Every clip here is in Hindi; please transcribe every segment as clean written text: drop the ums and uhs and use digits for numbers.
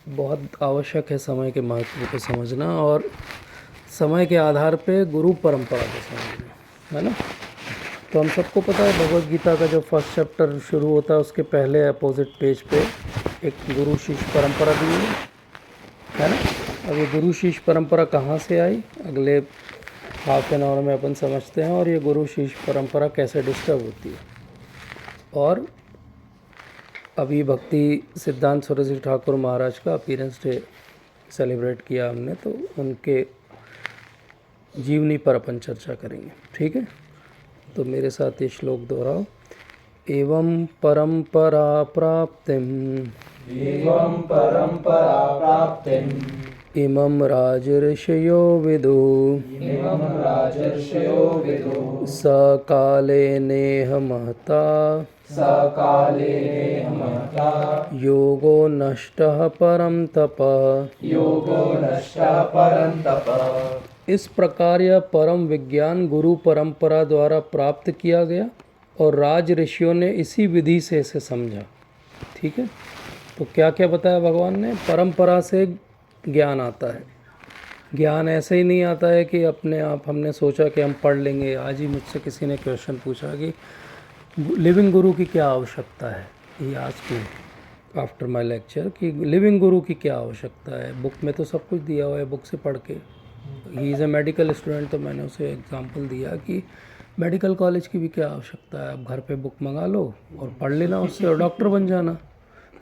बहुत आवश्यक है समय के महत्व को समझना और समय के आधार पे गुरु परंपरा को समझना, है ना। तो हम सबको पता है भगवत गीता का जो फर्स्ट चैप्टर शुरू होता है उसके पहले अपोजिट पेज पे एक गुरु शिष्य परंपरा दी है ना। अब ये गुरु शिष्य परंपरा कहाँ से आई, अगले हाफ एन आवर में अपन समझते हैं। और ये गुरु शिष्य परंपरा कैसे डिस्टर्ब होती है। और अभी भक्ति सिद्धांत सरस्वती ठाकुर महाराज का अपीयरेंस डे सेलिब्रेट किया हमने, तो उनके जीवनी पर अपन चर्चा करेंगे, ठीक है। तो मेरे साथ ये श्लोक दोहराओ। एवं परंपरा प्राप्तिम इमं राजर्षयो विदु स काले नेह महता योगो नष्टः परम तप। इस प्रकार यह परम विज्ञान गुरु परंपरा द्वारा प्राप्त किया गया और राज ऋषियों ने इसी विधि से इसे समझा, ठीक है। तो क्या क्या बताया भगवान ने, परंपरा से ज्ञान आता है। ज्ञान ऐसे ही नहीं आता है कि अपने आप हमने सोचा कि हम पढ़ लेंगे। आज ही मुझसे किसी ने क्वेश्चन पूछा कि लिविंग गुरु की क्या आवश्यकता है, ये आज की आफ्टर माय लेक्चर कि लिविंग गुरु की क्या आवश्यकता है। बुक में तो सब कुछ दिया हुआ है, बुक से पढ़ के। He is a medical student, तो मैंने उसे एग्जांपल दिया कि मेडिकल कॉलेज की भी क्या आवश्यकता है। आप घर पे बुक मंगा लो और पढ़ लेना उससे और डॉक्टर बन जाना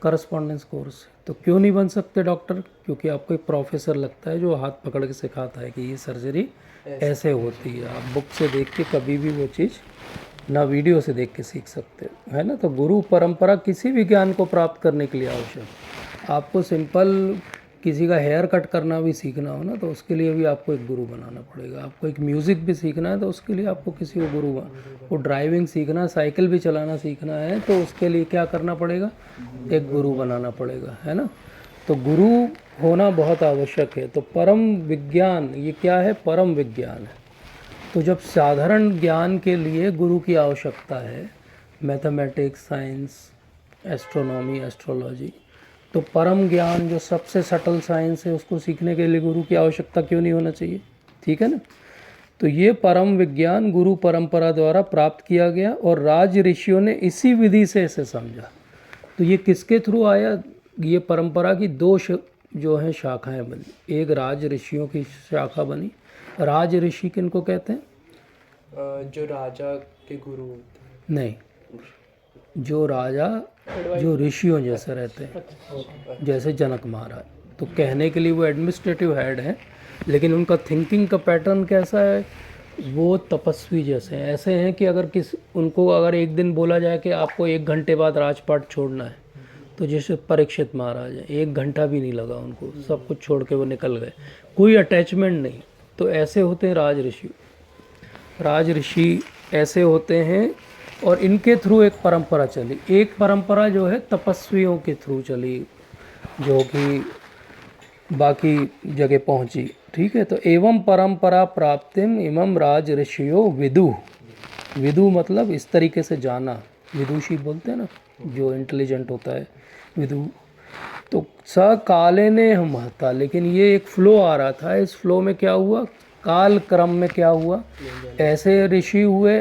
करस्पॉन्डेंस कोर्स से। तो क्यों नहीं बन सकते डॉक्टर, क्योंकि आपको एक प्रोफेसर लगता है जो हाथ पकड़ के सिखाता है कि ये सर्जरी ऐसे होती है। आप बुक से देख के कभी भी वो चीज़ ना वीडियो से देख के सीख सकते हो, है ना। तो गुरु परंपरा किसी भी ज्ञान को प्राप्त करने के लिए आवश्यक। आपको सिंपल किसी का हेयर कट करना भी सीखना हो ना, तो उसके लिए भी आपको एक गुरु बनाना पड़ेगा। आपको एक म्यूज़िक भी सीखना है तो उसके लिए आपको किसी को गुरु वो ड्राइविंग सीखना, साइकिल भी चलाना सीखना है तो उसके लिए क्या करना पड़ेगा, एक गुरु बनाना पड़ेगा, है ना। तो गुरु होना बहुत आवश्यक है। तो परम विज्ञान ये क्या है, परम विज्ञान है। तो जब साधारण ज्ञान के लिए गुरु की आवश्यकता है, मैथमेटिक्स, साइंस, एस्ट्रोनॉमी, एस्ट्रोलॉजी, तो परम ज्ञान जो सबसे सटल साइंस है उसको सीखने के लिए गुरु की आवश्यकता क्यों नहीं होना चाहिए, ठीक है ना। तो ये परम विज्ञान गुरु परंपरा द्वारा प्राप्त किया गया और राज ऋषियों ने इसी विधि से इसे समझा। तो ये किसके थ्रू आया, ये परंपरा की दो जो हैं शाखाएं बनी। एक राज ऋषियों की शाखा बनी। राज ऋषि किनको कहते हैं, जो राजा के गुरु होते हैं। नहीं, जो राजा जो ऋषियों जैसे रहते हैं, जैसे जनक महाराज। तो कहने के लिए वो एडमिनिस्ट्रेटिव हेड है, लेकिन उनका थिंकिंग का पैटर्न कैसा है, वो तपस्वी जैसे हैं। ऐसे हैं कि अगर उनको अगर एक दिन बोला जाए कि आपको 1 घंटे बाद राजपाट छोड़ना है, तो जैसे परीक्षित महाराज हैं, 1 घंटा भी नहीं लगा उनको, सब कुछ छोड़ के वो निकल गए, कोई अटैचमेंट नहीं। तो ऐसे होते हैं राज ऋषि। राज ऋषि ऐसे होते हैं और इनके थ्रू एक परंपरा चली। एक परंपरा जो है तपस्वियों के थ्रू चली, जो कि बाकी जगह पहुंची, ठीक है। तो एवं परंपरा प्राप्तिम इमं राज ऋषियो विदु। विदु मतलब इस तरीके से जाना, विदुषी बोलते हैं ना, जो इंटेलिजेंट होता है, विदु। तो स काले ने महता, लेकिन ये एक फ्लो आ रहा था, इस फ्लो में क्या हुआ, काल क्रम में क्या हुआ, ऐसे ऋषि हुए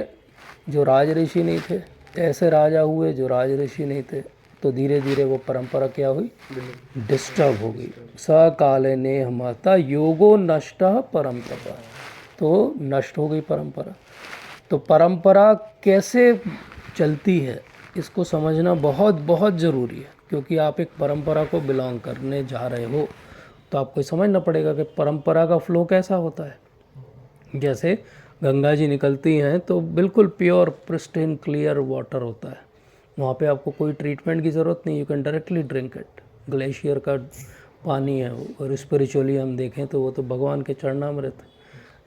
जो राज ऋषि नहीं थे, ऐसे राजा हुए जो राज ऋषि नहीं थे। तो धीरे धीरे वो परंपरा क्या हुई, डिस्टर्ब हो गई। स काले ने महता योगो नष्ट परम तप, तो नष्ट हो गई परंपरा। तो परंपरा कैसे चलती है इसको समझना बहुत बहुत ज़रूरी है, क्योंकि आप एक परंपरा को बिलोंग करने जा रहे हो तो आपको समझना पड़ेगा कि परंपरा का फ्लो कैसा होता है। जैसे गंगा जी निकलती हैं तो बिल्कुल प्योर प्रिस्टीन क्लियर वाटर होता है, वहाँ पे आपको कोई ट्रीटमेंट की ज़रूरत नहीं, you can directly drink it. Glacier का पानी है वो, और स्पिरिचुअली हम देखें तो वो तो भगवान के चरणामृत।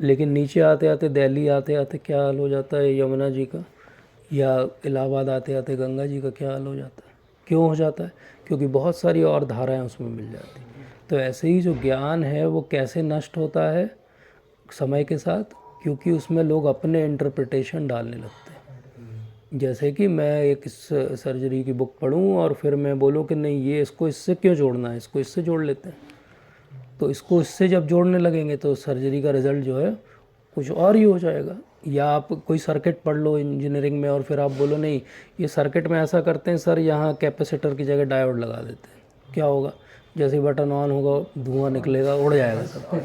लेकिन नीचे आते आते, दिल्ली आते आते क्या हाल हो जाता है यमुना जी का, या इलाहाबाद आते आते गंगा जी का क्या हाल हो जाता है। क्यों हो जाता है, क्योंकि बहुत सारी और धाराएं उसमें मिल जाती। तो ऐसे ही जो ज्ञान है वो कैसे नष्ट होता है समय के साथ, क्योंकि उसमें लोग अपने इंटरप्रिटेशन डालने लगते हैं। जैसे कि मैं एक सर्जरी की बुक पढूं और फिर मैं बोलूं कि नहीं ये इसको इससे क्यों जोड़ना है, इसको इससे जोड़ लेते हैं, तो इसको इससे जब जोड़ने लगेंगे तो सर्जरी का रिज़ल्ट जो है कुछ और ही हो जाएगा। या आप कोई सर्किट पढ़ लो इंजीनियरिंग में और फिर आप बोलो नहीं ये सर्किट में ऐसा करते हैं सर, यहाँ कैपेसिटर की जगह डायोड लगा देते हैं, क्या होगा, जैसे ही बटन ऑन होगा धुआं निकलेगा, उड़ जाएगा सब,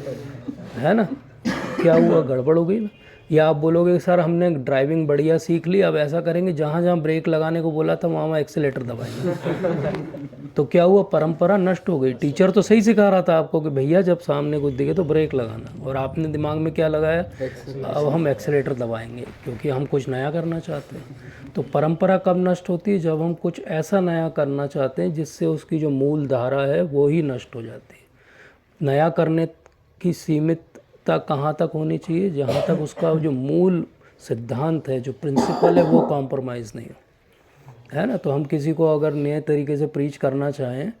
है ना, क्या हुआ, गड़बड़ हो गई ना। या आप बोलोगे सर हमने ड्राइविंग बढ़िया सीख ली, अब ऐसा करेंगे जहाँ जहाँ ब्रेक लगाने को बोला था वहाँ एक्सीलेटर दबाएंगे, तो क्या हुआ, परंपरा नष्ट हो गई। टीचर तो सही सिखा रहा था आपको कि भैया जब सामने कुछ दिखे तो ब्रेक लगाना, और आपने दिमाग में क्या लगाया, अब हम एक्सीलेटर दबाएंगे क्योंकि हम कुछ नया करना चाहते हैं। तो परंपरा कब नष्ट होती है, जब हम कुछ ऐसा नया करना चाहते हैं जिससे उसकी जो मूल धारा है वो ही नष्ट हो जाती है। नया करने की सीमितता कहाँ तक होनी चाहिए, जहाँ तक उसका जो मूल सिद्धांत है, जो प्रिंसिपल है वो कॉम्प्रोमाइज़ नहीं हो, है ना। तो हम किसी को अगर नए तरीके से प्रीच करना चाहें,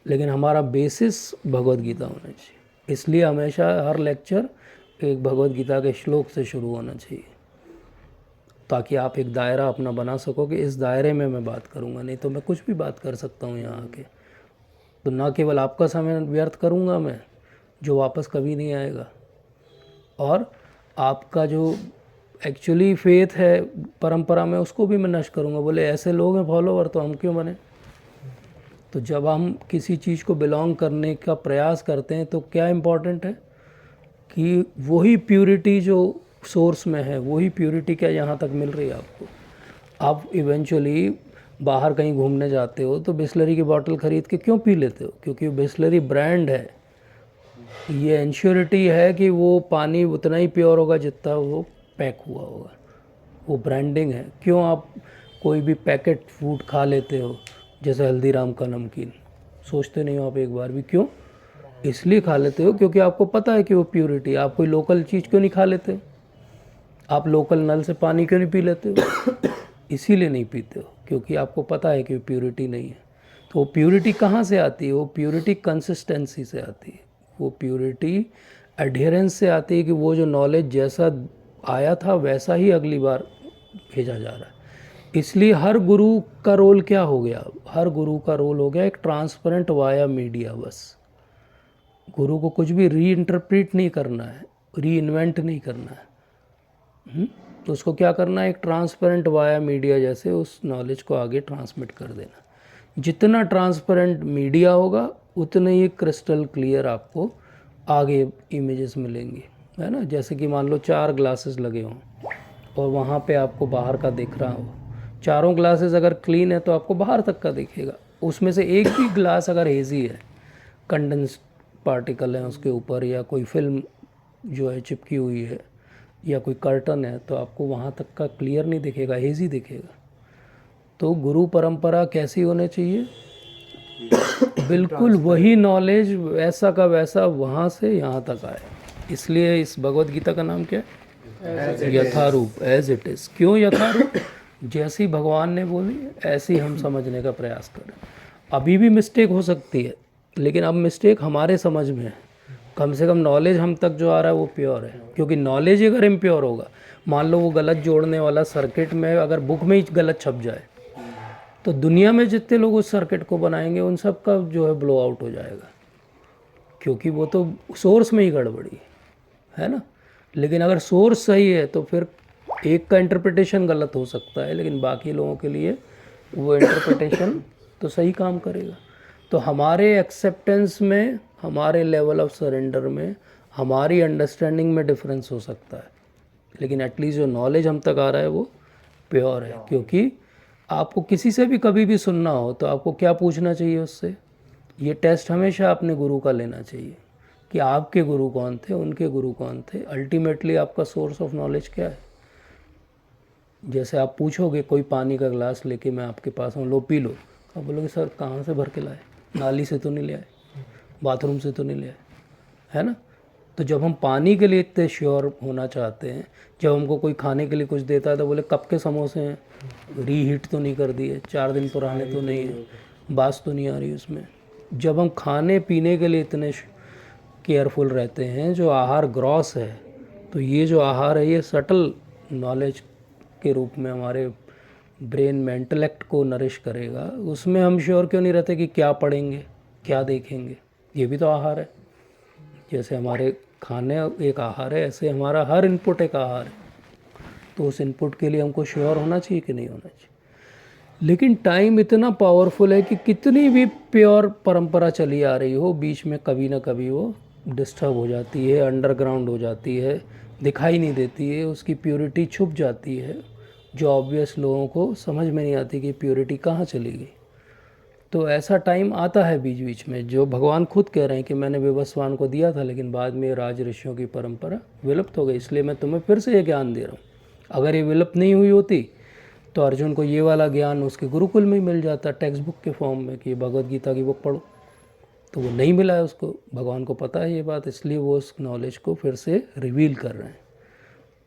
लेकिन हमारा बेसिस भगवत गीता होना चाहिए। इसलिए हमेशा हर लेक्चर एक भगवत गीता के श्लोक से शुरू होना चाहिए, ताकि आप एक दायरा अपना बना सको कि इस दायरे में मैं बात करूँगा, नहीं तो मैं कुछ भी बात कर सकता हूँ यहाँ आके। तो ना केवल आपका समय व्यर्थ करूँगा मैं, जो वापस कभी नहीं आएगा, और आपका जो एक्चुअली फेथ है परंपरा में उसको भी मैं नष्ट करूँगा। बोले ऐसे लोग हैं फॉलोवर तो हम क्यों बने। तो जब हम किसी चीज़ को बिलोंग करने का प्रयास करते हैं तो क्या इम्पोर्टेंट है कि वही प्योरिटी जो सोर्स में है, वही प्योरिटी क्या यहाँ तक मिल रही है आपको। आप इवेंचुअली बाहर कहीं घूमने जाते हो तो बिस्लरी की बोतल ख़रीद के क्यों पी लेते हो, क्योंकि बिस्लरी ब्रांड है, ये इंश्योरिटी है कि वो पानी उतना ही प्योर होगा जितना वो पैक हुआ होगा, वो ब्रांडिंग है। क्यों आप कोई भी पैकेट फूड खा लेते हो, जैसे हल्दीराम का नमकीन, सोचते नहीं हो आप एक बार भी, क्यों, इसलिए खा लेते हो क्योंकि आपको पता है कि वो प्योरिटी। आप कोई लोकल चीज़ क्यों नहीं खा लेते, आप लोकल नल से पानी क्यों नहीं पी लेते हो, इसीलिए नहीं पीते हो क्योंकि आपको पता है कि वो प्योरिटी नहीं है। तो वो प्योरिटी कहाँ से आती है, वो प्योरिटी कंसिस्टेंसी से आती है, वो प्योरिटी एडहेरेंस से आती है कि वो जो नॉलेज जैसा आया था वैसा ही अगली बार भेजा जा रहा है। इसलिए हर गुरु का रोल क्या हो गया, हर गुरु का रोल हो गया एक ट्रांसपेरेंट वाया मीडिया। बस गुरु को कुछ भी री इंटरप्रेट नहीं करना है, री इन्वेंट नहीं करना है। तो उसको क्या करना है, एक ट्रांसपेरेंट वाया मीडिया जैसे उस नॉलेज को आगे ट्रांसमिट कर देना। जितना ट्रांसपेरेंट मीडिया होगा उतने ही क्रिस्टल क्लियर आपको आगे इमेजेस मिलेंगी, है ना। जैसे कि मान लो 4 ग्लासेस लगे हों और वहाँ पे आपको बाहर का दिख रहा हो, चारों ग्लासेस अगर क्लीन है तो आपको बाहर तक का दिखेगा। उसमें से एक भी ग्लास अगर हेज़ी है, कंडेंस्ड पार्टिकल है उसके ऊपर, या कोई फिल्म जो है चिपकी हुई है, या कोई कर्टन है, तो आपको वहाँ तक का क्लियर नहीं दिखेगा, हेज़ी दिखेगा। तो गुरु परंपरा कैसी होनी चाहिए, बिल्कुल वही नॉलेज वैसा का वैसा वहाँ से यहाँ तक आए। इसलिए इस भगवत गीता का नाम क्या है, यथारूप, एज इट इज़। क्यों यथारूप, जैसी भगवान ने बोली ऐसे ही हम समझने का प्रयास करें। अभी भी मिस्टेक हो सकती है, लेकिन अब मिस्टेक हमारे समझ में है। कम से कम नॉलेज हम तक जो आ रहा है वो प्योर है, क्योंकि नॉलेज ही अगर इम्प्योर होगा, मान लो वो गलत जोड़ने वाला सर्किट में अगर बुक में ही गलत छप जाए, तो दुनिया में जितने लोग उस सर्किट को बनाएंगे उन सब का जो है ब्लो आउट हो जाएगा, क्योंकि वो तो सोर्स में ही गड़बड़ी है ना। लेकिन अगर सोर्स सही है तो फिर एक का इंटरप्रिटेशन गलत हो सकता है, लेकिन बाकी लोगों के लिए वो इंटरप्रिटेशन तो सही काम करेगा। तो हमारे एक्सेप्टेंस में, हमारे लेवल ऑफ सरेंडर में, हमारी अंडरस्टैंडिंग में डिफरेंस हो सकता है, लेकिन एटलीस्ट जो नॉलेज हम तक आ रहा है वो प्योर है। क्योंकि आपको किसी से भी कभी भी सुनना हो तो आपको क्या पूछना चाहिए उससे, ये टेस्ट हमेशा अपने गुरु का लेना चाहिए कि आपके गुरु कौन थे, उनके गुरु कौन थे, अल्टीमेटली आपका सोर्स ऑफ नॉलेज क्या है। जैसे आप पूछोगे कोई पानी का गिलास लेके मैं आपके पास हूँ, लो पी लो, आप बोलोगे सर कहाँ से भर के लाए, नाली से तो नहीं ले आए, बाथरूम से तो नहीं ले आए, है ना। तो जब हम पानी के लिए इतने श्योर होना चाहते हैं, जब हमको कोई खाने के लिए कुछ देता है तो बोले कब के समोसे हैं, रीहीट तो नहीं कर दिए, 4 दिन पुराने तो नहीं है, बास तो नहीं आ रही उसमें। जब हम खाने पीने के लिए इतने केयरफुल रहते हैं, जो आहार ग्रॉस है, तो ये जो आहार है ये सटल नॉलेज के रूप में हमारे ब्रेन में इंटेलेक्ट को नरिश करेगा, उसमें हम श्योर क्यों नहीं रहते कि क्या पढ़ेंगे, क्या देखेंगे। ये भी तो आहार है। जैसे हमारे खाने एक आहार है, ऐसे हमारा हर इनपुट एक आहार है। तो उस इनपुट के लिए हमको श्योर होना चाहिए कि नहीं होना चाहिए। लेकिन टाइम इतना पावरफुल है कि कितनी भी प्योर परंपरा चली आ रही हो, बीच में कभी ना कभी वो डिस्टर्ब हो जाती है, अंडरग्राउंड हो जाती है, दिखाई नहीं देती है, उसकी प्योरिटी छुप जाती है, जो ऑब्वियस लोगों को समझ में नहीं आती कि प्योरिटी कहाँ चली गई। तो ऐसा टाइम आता है बीच बीच में, जो भगवान खुद कह रहे हैं कि मैंने विवस्वान को दिया था, लेकिन बाद में राज ऋषियों की परंपरा विलुप्त हो गई, इसलिए मैं तुम्हें फिर से ये ज्ञान दे रहा हूँ। अगर ये विलुप्त नहीं हुई होती तो अर्जुन को ये वाला ज्ञान उसके गुरुकुल में ही मिल जाता, टेक्स्ट बुक के फॉर्म में, कि भगवद गीता की बुक पढ़ो। तो वो नहीं मिला है उसको, भगवान को पता है ये बात, इसलिए वो उस नॉलेज को फिर से रिवील कर रहे हैं।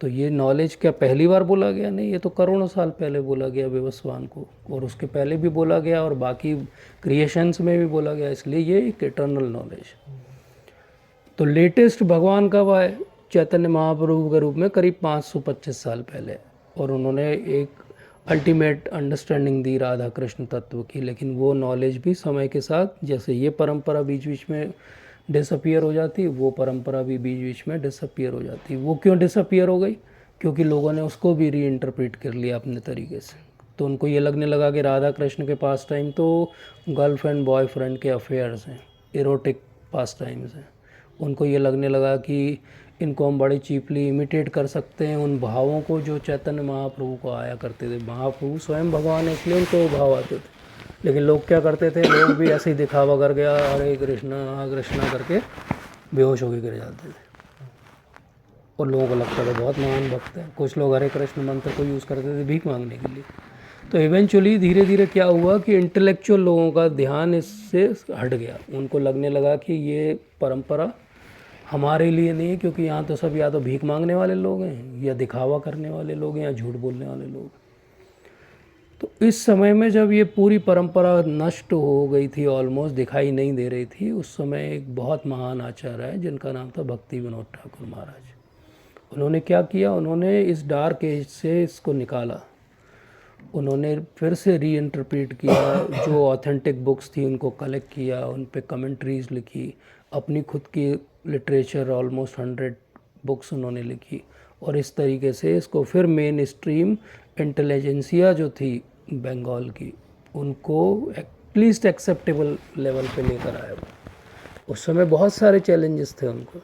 तो ये नॉलेज क्या पहली बार बोला गया? नहीं, ये तो करोड़ों साल पहले बोला गया विवस्वान को, और उसके पहले भी बोला गया, और बाकी क्रिएशंस में भी बोला गया, इसलिए ये एक इटर्नल नॉलेज। तो लेटेस्ट भगवान कब आए? चैतन्य महाप्रभु के रूप में करीब 525 साल पहले, और उन्होंने एक अल्टीमेट अंडरस्टैंडिंग दी राधा कृष्ण तत्व की। लेकिन वो नॉलेज भी समय के साथ, जैसे ये परंपरा बीच बीच में डिसअपियर हो जाती, वो परंपरा भी बीच बीच में डिसअपियर हो जाती। वो क्यों डिसअपियर हो गई? क्योंकि लोगों ने उसको भी रीइंटरप्रेट कर लिया अपने तरीके से। तो उनको ये लगने लगा कि राधा कृष्ण के पास टाइम तो गर्लफ्रेंड बॉयफ्रेंड के अफेयर्स हैं, इरोटिक पास टाइम्स हैं। उनको ये लगने लगा कि इनको हम बड़े चीपली इमिटेट कर सकते हैं, उन भावों को जो चैतन्य महाप्रभु को आया करते थे। महाप्रभु स्वयं भगवान है, इसलिए उनको वो भाव आते थे। लेकिन लोग क्या करते थे? लोग भी ऐसे ही दिखावा कर गया, हरे कृष्णा करके बेहोश होकर गिर जाते थे, और लोगों को लगता था बहुत महान भक्त है। कुछ लोग हरे कृष्ण मंत्र को यूज़ करते थे भीख मांगने के लिए। तो इवेंचुअली धीरे धीरे क्या हुआ कि इंटेलेक्चुअल लोगों का ध्यान इससे हट गया। उनको लगने लगा कि ये परंपरा हमारे लिए नहीं है, क्योंकि यहाँ तो सब या तो भीख मांगने वाले लोग हैं, या दिखावा करने वाले लोग हैं, या झूठ बोलने वाले लोग। तो इस समय में जब ये पूरी परंपरा नष्ट हो गई थी, ऑलमोस्ट दिखाई नहीं दे रही थी, उस समय एक बहुत महान आचार्य है जिनका नाम था भक्ति विनोद ठाकुर महाराज। उन्होंने क्या किया? उन्होंने इस डार्क एज से इसको निकाला। उन्होंने फिर से रीइंटरप्रेट किया, जो ऑथेंटिक बुक्स थी उनको कलेक्ट किया, उन पे कमेंट्रीज लिखी, अपनी खुद की लिटरेचर ऑलमोस्ट 100 बुक्स उन्होंने लिखी, और इस तरीके से इसको फिर मेन स्ट्रीम इंटेलिजेंसिया जो थी बंगाल की, उनको एटलीस्ट एक्सेप्टेबल लेवल पे लेकर आया। उस समय बहुत सारे चैलेंजेस थे उनको।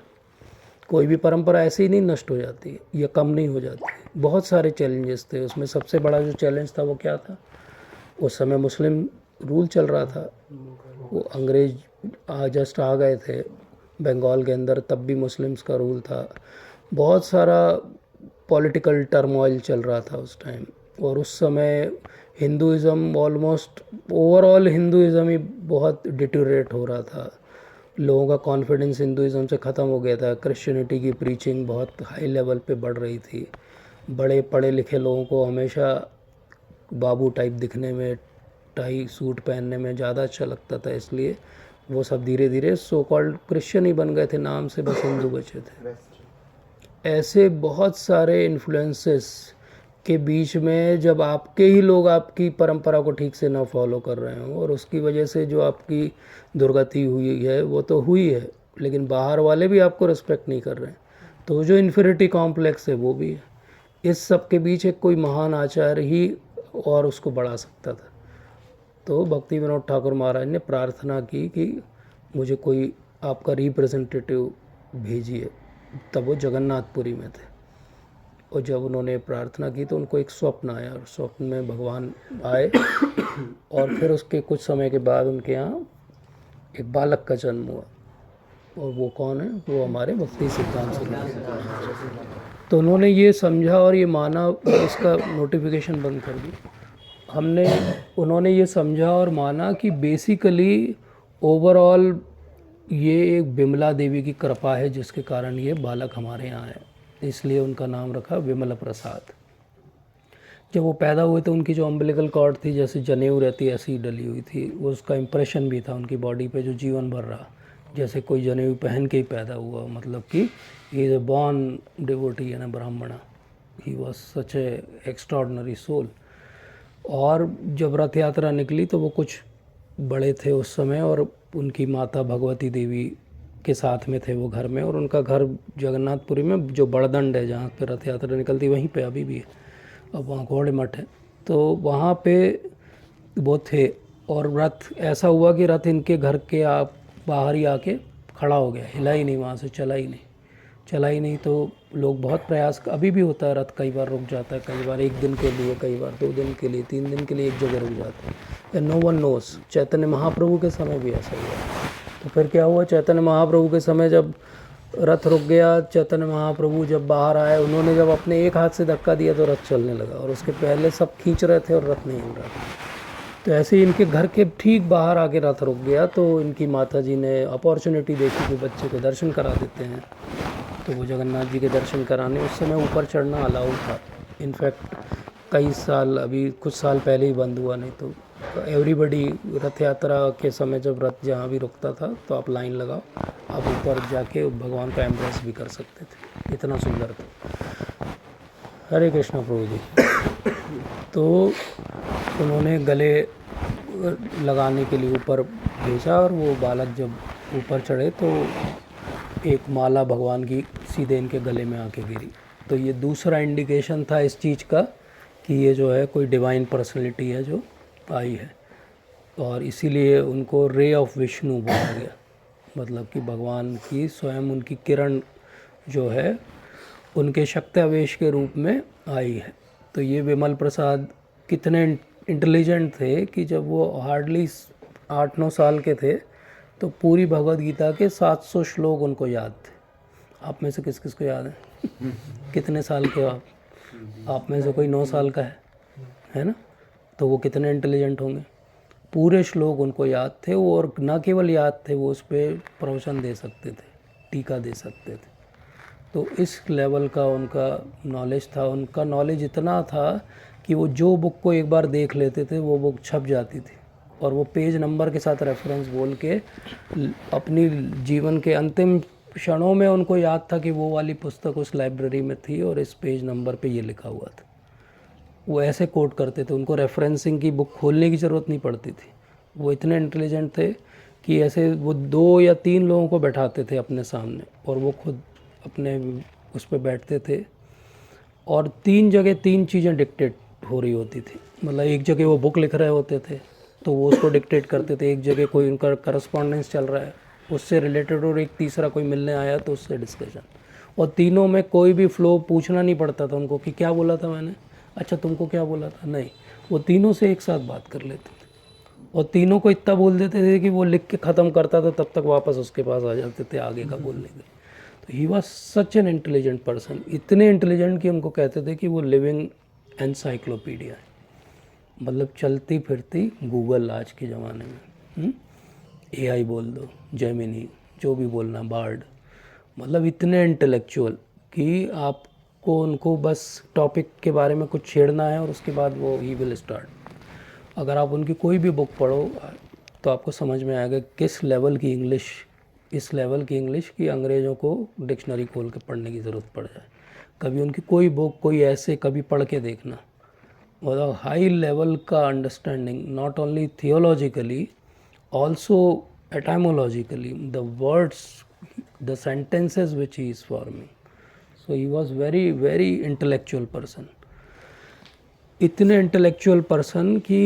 कोई भी परंपरा ऐसे ही नहीं नष्ट हो जाती या कम नहीं हो जाती, बहुत सारे चैलेंजेस थे। उसमें सबसे बड़ा जो चैलेंज था वो क्या था? उस समय मुस्लिम रूल चल रहा था, वो अंग्रेज जस्ट आ गए थे बंगाल के अंदर, तब भी मुस्लिम्स का रूल था। बहुत सारा पॉलिटिकल टर्मोइल चल रहा था उस टाइम, और उस समय हिंदुज़म ऑलमोस्ट ओवरऑल हिंदुज़म ही बहुत डिटोरेट हो रहा था। लोगों का कॉन्फिडेंस हिंदुज़म से ख़त्म हो गया था। क्रिश्चियनिटी की प्रीचिंग बहुत हाई लेवल पे बढ़ रही थी। बड़े पढ़े लिखे लोगों को हमेशा बाबू टाइप दिखने में, टाई सूट पहनने में ज़्यादा अच्छा लगता था, इसलिए वो सब धीरे धीरे सो कॉल्ड क्रिश्चियन ही बन गए थे, नाम से बस हिंदू बचे थे। ऐसे बहुत सारे इन्फ्लुएंसेस के बीच में जब आपके ही लोग आपकी परंपरा को ठीक से ना फॉलो कर रहे हों, और उसकी वजह से जो आपकी दुर्गति हुई है वो तो हुई है, लेकिन बाहर वाले भी आपको रिस्पेक्ट नहीं कर रहे हैं, तो जो इन्फीरियरिटी कॉम्प्लेक्स है वो भी है। इस सब के बीच एक कोई महान आचार्य ही और उसको बढ़ा सकता था। तो भक्ति विनोद ठाकुर महाराज ने प्रार्थना की कि मुझे कोई आपका रिप्रेजेंटेटिव भेजिए। तब वो जगन्नाथपुरी में थे, और जब उन्होंने प्रार्थना की तो उनको एक स्वप्न आया, और स्वप्न में भगवान आए, और फिर उसके कुछ समय के बाद उनके यहाँ एक बालक का जन्म हुआ। और वो कौन है? वो हमारे भक्ति सिद्धांत सरस्वती। तो उन्होंने ये समझा और ये माना, इसका नोटिफिकेशन बंद कर दी हमने। उन्होंने ये समझा और माना कि बेसिकली ओवरऑल ये एक विमला देवी की कृपा है जिसके कारण ये बालक हमारे यहाँ है, इसलिए उनका नाम रखा विमला प्रसाद। जब वो पैदा हुए तो उनकी जो अम्बिलिकल कॉर्ड थी, जैसे जनेऊ रहती है ऐसी डली हुई थी, वो उसका इम्प्रेशन भी था उनकी बॉडी पे जो जीवन भर रहा, जैसे कोई जनेऊ पहन के ही पैदा हुआ, मतलब कि he is a born devotee and a brahmana, he was such a extraordinary soul. और जब रथ यात्रा निकली तो वो कुछ बड़े थे उस समय, और उनकी माता भगवती देवी के साथ में थे वो घर में, और उनका घर जगन्नाथपुरी में जो बड़दंड है जहाँ पे रथ यात्रा निकलती वहीं पे अभी भी है, अब वहाँ घोड़े मठ है, तो वहाँ पे वो थे। और रथ ऐसा हुआ कि रथ इनके घर के बाहर ही आके खड़ा हो गया, हिला ही नहीं, वहाँ से चला ही नहीं। तो लोग बहुत प्रयास, अभी भी होता है, रथ कई बार रुक जाता है, कई बार 1 दिन के लिए, कई बार 2 दिन के लिए, 3 दिन के लिए एक जगह रुक जाता है। No one knows, Chaitanya Mahaprabhu के समय भी ऐसा हुआ। तो फिर क्या हुआ, चैतन्य महाप्रभु के समय जब रथ रुक गया, चैतन्य महाप्रभु जब बाहर आए, उन्होंने जब अपने एक हाथ से धक्का दिया तो रथ चलने लगा, और उसके पहले सब खींच रहे थे और रथ नहीं हिल रहा था। तो ऐसे ही इनके घर के ठीक बाहर आके रथ रुक गया, तो इनकी माता जी ने अपॉर्चुनिटी देखी कि बच्चे को दर्शन करा देते हैं, तो वो जगन्नाथ जी के दर्शन कराने, उस समय ऊपर चढ़ना अलाउड था। इनफैक्ट कई साल, अभी कुछ साल पहले ही बंद हुआ, नहीं तो एवरीबडी रथ यात्रा के समय जब रथ जहाँ भी रुकता था तो आप लाइन लगाओ, आप ऊपर जाके भगवान का एम्ब्रेस भी कर सकते थे, इतना सुंदर था। हरे कृष्णा प्रभु जी। तो उन्होंने गले लगाने के लिए ऊपर भेजा, और वो बालक जब ऊपर चढ़े तो एक माला भगवान की सीधे इनके गले में आके गिरी। तो ये दूसरा इंडिकेशन था इस चीज़ का कि ये जो है कोई डिवाइन पर्सनैलिटी है जो आई है, और इसीलिए उनको रे ऑफ विष्णु बोला गया, मतलब कि भगवान की स्वयं उनकी किरण जो है उनके शक्त्यावेश के रूप में आई है। तो ये विमल प्रसाद कितने इंटेलिजेंट थे कि जब वो हार्डली 8-9 साल के थे तो पूरी भगवद गीता के 700 श्लोक उनको याद थे। आप में से किस किस को याद है? कितने साल के हो आप में से कोई 9 साल का है ना? तो वो कितने इंटेलिजेंट होंगे, पूरे श्लोक उनको याद थे वो, और न केवल याद थे, वो उस पर प्रवचन दे सकते थे, टीका दे सकते थे। तो इस लेवल का उनका नॉलेज था। उनका नॉलेज इतना था कि वो जो बुक को एक बार देख लेते थे वो बुक छप जाती थी, और वो पेज नंबर के साथ रेफरेंस बोल के अपनी जीवन के अंतिम क्षणों में उनको याद था कि वो वाली पुस्तक उस लाइब्रेरी में थी और इस पेज नंबर पे ये लिखा हुआ था। वो ऐसे कोट करते थे, उनको रेफरेंसिंग की बुक खोलने की ज़रूरत नहीं पड़ती थी। वो इतने इंटेलिजेंट थे कि ऐसे वो 2 या 3 लोगों को बैठाते थे अपने सामने, और वो खुद अपने उस पर बैठते थे, और 3 जगह 3 चीज़ें डिक्टेट हो रही होती थी। मतलब एक जगह वो बुक लिख रहे होते थे तो वो उसको डिक्टेट करते थे, एक जगह कोई उनका करस्पॉन्डेंस चल रहा है उससे रिलेटेड, और एक तीसरा कोई मिलने आया तो उससे डिस्कशन, और तीनों में कोई भी फ्लो पूछना नहीं पड़ता था उनको कि क्या बोला था मैंने, अच्छा तुमको क्या बोला था, नहीं, वो तीनों से एक साथ बात कर लेते थे, और तीनों को इतना बोल देते थे कि वो लिख के ख़त्म करता था तब तक वापस उसके पास आ जाते थे आगे का बोलने के। तो he was such an intelligent person, इतने इंटेलिजेंट कि उनको कहते थे कि वो लिविंग एनसाइक्लोपीडिया है, मतलब चलती फिरती गूगल आज के ज़माने में। AI बोल दो, जेमिनी, जो भी बोलना, बार्ड, मतलब इतने इंटेलेक्चुअल कि आपको उनको बस टॉपिक के बारे में कुछ छेड़ना है और उसके बाद वो ही विल स्टार्ट। अगर आप उनकी कोई भी बुक पढ़ो तो आपको समझ में आएगा किस लेवल की इंग्लिश, इस लेवल की इंग्लिश कि अंग्रेज़ों को डिक्शनरी खोल के पढ़ने की ज़रूरत पड़ जाए। कभी उनकी कोई बुक, कोई ऐसे कभी पढ़ के देखना, मतलब हाई लेवल का understanding, not only theologically, also etymologically, the words, the sentences which he is forming. So he was very intellectual person. इतने इंटेलेक्चुअल पर्सन कि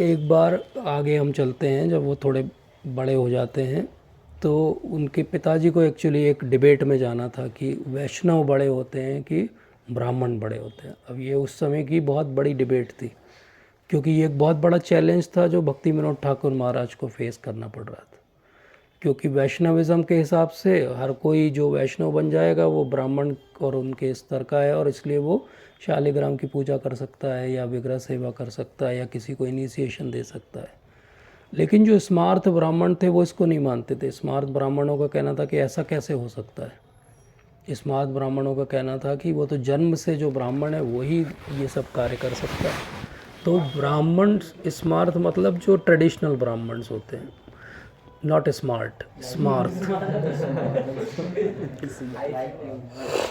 एक बार आगे हम चलते हैं, जब वो थोड़े बड़े हो जाते हैं तो उनके पिताजी को एक्चुअली एक डिबेट में जाना था कि वैष्णव बड़े होते हैं कि ब्राह्मण बड़े होते हैं। अब ये उस समय की बहुत बड़ी डिबेट थी, क्योंकि ये एक बहुत बड़ा चैलेंज था जो भक्ति विनोद ठाकुर महाराज को फेस करना पड़ रहा था, क्योंकि वैष्णविज़्म के हिसाब से हर कोई जो वैष्णव बन जाएगा वो ब्राह्मण और उनके स्तर का है, और इसलिए वो शालिग्राम की पूजा कर सकता है या विग्रह सेवा कर सकता है या किसी को इनिशिएशन दे सकता है। लेकिन जो स्मार्त ब्राह्मण थे वो इसको नहीं मानते थे। स्मार्त ब्राह्मणों का कहना था कि ऐसा कैसे हो सकता है। स्मार्त ब्राह्मणों का कहना था कि वो तो जन्म से जो ब्राह्मण है वही ये सब कार्य कर सकता है। तो ब्राह्मण स्मार्त मतलब जो ट्रेडिशनल ब्राह्मण्स होते हैं, नॉट स्मार्ट, स्मार्थ।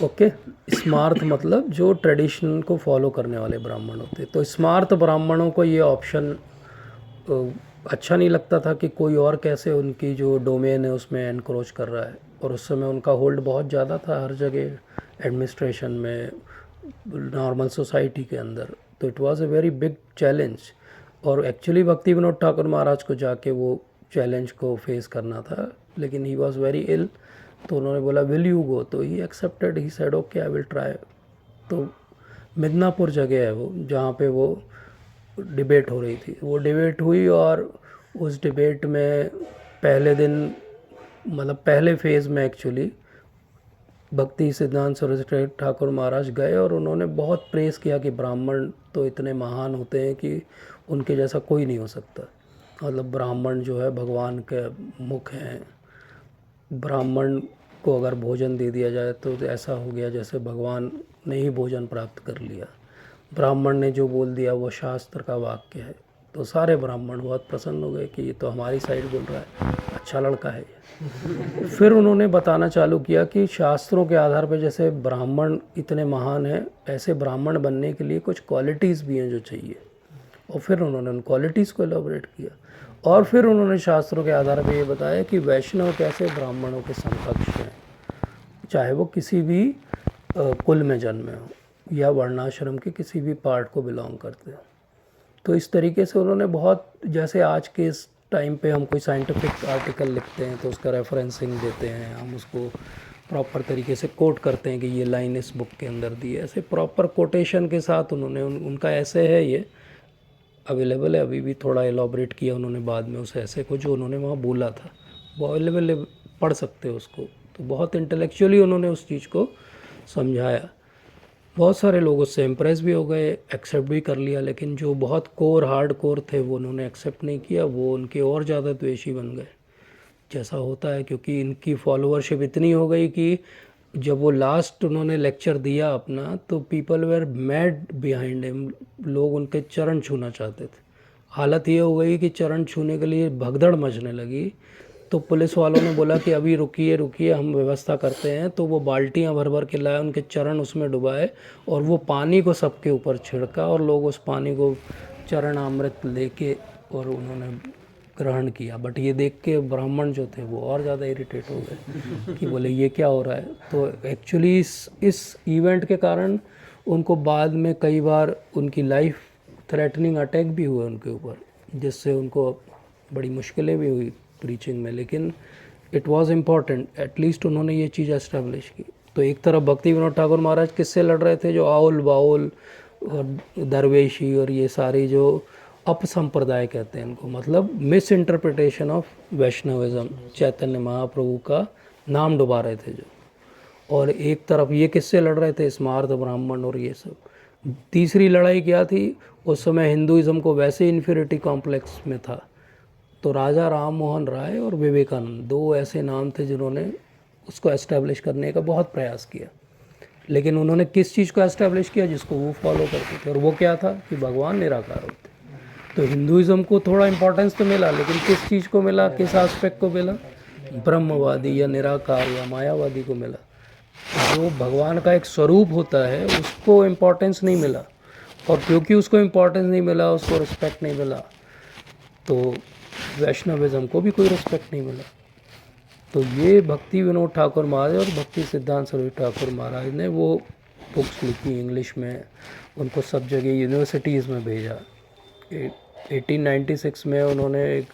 ओके, स्मार्थ मतलब जो ट्रेडिशन को फॉलो करने वाले ब्राह्मण होते। तो स्मार्थ ब्राह्मणों को ये ऑप्शन अच्छा नहीं लगता था कि कोई और कैसे उनकी जो डोमेन है उसमें एनक्रोच कर रहा है। और उस समय उनका होल्ड बहुत ज़्यादा था हर जगह, एडमिनिस्ट्रेशन में, नॉर्मल सोसाइटी के अंदर। तो it was a very big challenge. और एक्चुअली भक्ति विनोद ठाकुर महाराज को जाके वो चैलेंज को फेस करना था, लेकिन ही वाज वेरी इल। तो उन्होंने बोला विल यू गो, तो he accepted, he said okay I will try. तो मिदनापुर जगह है वो जहाँ पे वो डिबेट हो रही थी। वो डिबेट हुई और उस डिबेट में पहले दिन, मतलब पहले फेज़ में एक्चुअली भक्ति सिद्धांत सरस्वती ठाकुर महाराज गए और उन्होंने बहुत प्रेस किया कि ब्राह्मण तो इतने महान होते हैं कि उनके जैसा कोई नहीं हो सकता। मतलब ब्राह्मण जो है भगवान के मुख हैं। ब्राह्मण को अगर भोजन दे दिया जाए तो ऐसा हो गया जैसे भगवान ने ही भोजन प्राप्त कर लिया। ब्राह्मण ने जो बोल दिया वो शास्त्र का वाक्य है। तो सारे ब्राह्मण बहुत प्रसन्न हो गए कि ये तो हमारी साइड बोल रहा है, अच्छा लड़का है ये। फिर उन्होंने बताना चालू किया कि शास्त्रों के आधार पर जैसे ब्राह्मण इतने महान हैं, ऐसे ब्राह्मण बनने के लिए कुछ क्वालिटीज़ भी हैं जो चाहिए। और फिर उन्होंने उन क्वालिटीज़ को एलोबरेट किया। और फिर उन्होंने शास्त्रों के आधार पर ये बताया कि वैष्णव कैसे ब्राह्मणों के समकक्ष हैं, चाहे वो किसी भी कुल में जन्मे हो या वर्णाश्रम के किसी भी पार्ट को बिलोंग करते हो। तो इस तरीके से उन्होंने बहुत, जैसे आज के इस टाइम पे हम कोई साइंटिफिक आर्टिकल लिखते हैं तो उसका रेफरेंसिंग देते हैं, हम उसको प्रॉपर तरीके से कोट करते हैं कि ये लाइन इस बुक के अंदर दी है, ऐसे प्रॉपर कोटेशन के साथ उन्होंने उनका ऐसे है, ये अवेलेबल है अभी भी, थोड़ा एलॉबरेट किया उन्होंने बाद में उस ऐसे को जो उन्होंने वहाँ बोला था, वो अवेलेबल है, पढ़ सकते हो उसको। तो बहुत इंटेलेक्चुअली उन्होंने उस चीज़ को समझाया। बहुत सारे लोग उससे इम्प्रेस भी हो गए, एक्सेप्ट भी कर लिया, लेकिन जो बहुत कोर हार्ड कोर थे वो उन्होंने एक्सेप्ट नहीं किया, वो उनके और ज़्यादा द्वेषी बन गए, जैसा होता है, क्योंकि इनकी फॉलोअरशिप इतनी हो गई कि जब वो लास्ट उन्होंने लेक्चर दिया अपना तो people were mad behind him, लोग उनके चरण छूना चाहते थे। हालत ये हो गई कि चरण छूने के लिए भगदड़ मचने लगी। तो पुलिस वालों ने बोला कि अभी रुकिए रुकिए, हम व्यवस्था करते हैं। तो वो बाल्टियां भर भर के लाए, उनके चरण उसमें डुबाए और वो पानी को सबके ऊपर छिड़का और लोग उस पानी को चरण अमृत लेके और उन्होंने ग्रहण किया। बट ये देख के ब्राह्मण जो थे वो और ज़्यादा इरिटेट हो गए कि बोले ये क्या हो रहा है। तो एक्चुअली इस इवेंट के कारण उनको बाद में कई बार उनकी लाइफ थ्रेटनिंग अटैक भी हुए उनके ऊपर, जिससे उनको बड़ी मुश्किलें भी हुई प्रीचिंग में। लेकिन इट वाज इम्पॉर्टेंट, एटलीस्ट उन्होंने ये चीज़ एस्टेब्लिश की। तो एक तरफ भक्ति विनोद ठाकुर महाराज किससे लड़ रहे थे, जो आउल बाउल और दरवेशी और ये सारी जो अपसंप्रदाय कहते हैं इनको, मतलब miss interpretation of Vaishnavism, Chaitanya Mahaprabhu का नाम डुबा रहे थे जो। और एक तरफ ये किससे लड़ रहे थे, स्मार्थ ब्राह्मण और ये सब। तीसरी लड़ाई क्या थी, उस समय हिंदुइज्म को वैसे इन्फीरियरिटी कॉम्प्लेक्स में था। तो राजा राम मोहन राय और विवेकानंद, दो ऐसे नाम थे जिन्होंने उसको एस्टेब्लिश करने का बहुत प्रयास किया। लेकिन उन्होंने किस चीज़ को एस्टेब्लिश किया, जिसको वो फॉलो करते थे, और वो क्या था कि भगवान निराकार होते। तो हिंदुइज्म को थोड़ा इम्पोर्टेंस तो मिला, लेकिन किस चीज़ को मिला, किस एस्पेक्ट को मिला, ब्रह्मवादी या निराकार या मायावादी को मिला। जो भगवान का एक स्वरूप होता है उसको इम्पोर्टेंस नहीं मिला, और क्योंकि उसको इम्पोर्टेंस नहीं मिला, उसको रिस्पेक्ट नहीं मिला, तो वैष्णविज्म को भी कोई रिस्पेक्ट नहीं मिला। तो ये भक्ति विनोद ठाकुर महाराज और भक्ति सिद्धांत सरस्वती ठाकुर महाराज ने वो बुक्स लिखी इंग्लिश में, उनको सब जगह यूनिवर्सिटीज़ में भेजा। 1896 में उन्होंने एक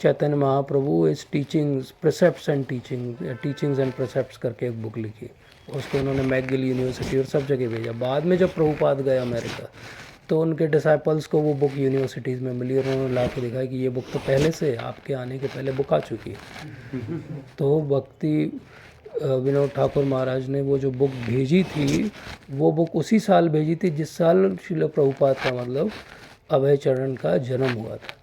चैतन्य महाप्रभु इस टीचिंग्स प्रिसेप्ट्स एंड टीचिंग्स एंड प्रिसेप्ट्स करके एक बुक लिखी, उसको उन्होंने मैकगिल यूनिवर्सिटी और सब जगह भेजा। बाद में जब प्रभुपाद गए अमेरिका तो उनके डिसाइपल्स को वो बुक यूनिवर्सिटीज़ में मिली और उन्होंने ला के दिखाया कि ये बुक तो पहले से, आपके आने के पहले बुक आ चुकी है। तो भक्ति विनोद ठाकुर महाराज ने वो जो बुक भेजी थी, वो बुक उसी साल भेजी थी जिस साल श्रील प्रभुपाद का मतलब अभय चरण का जन्म हुआ था।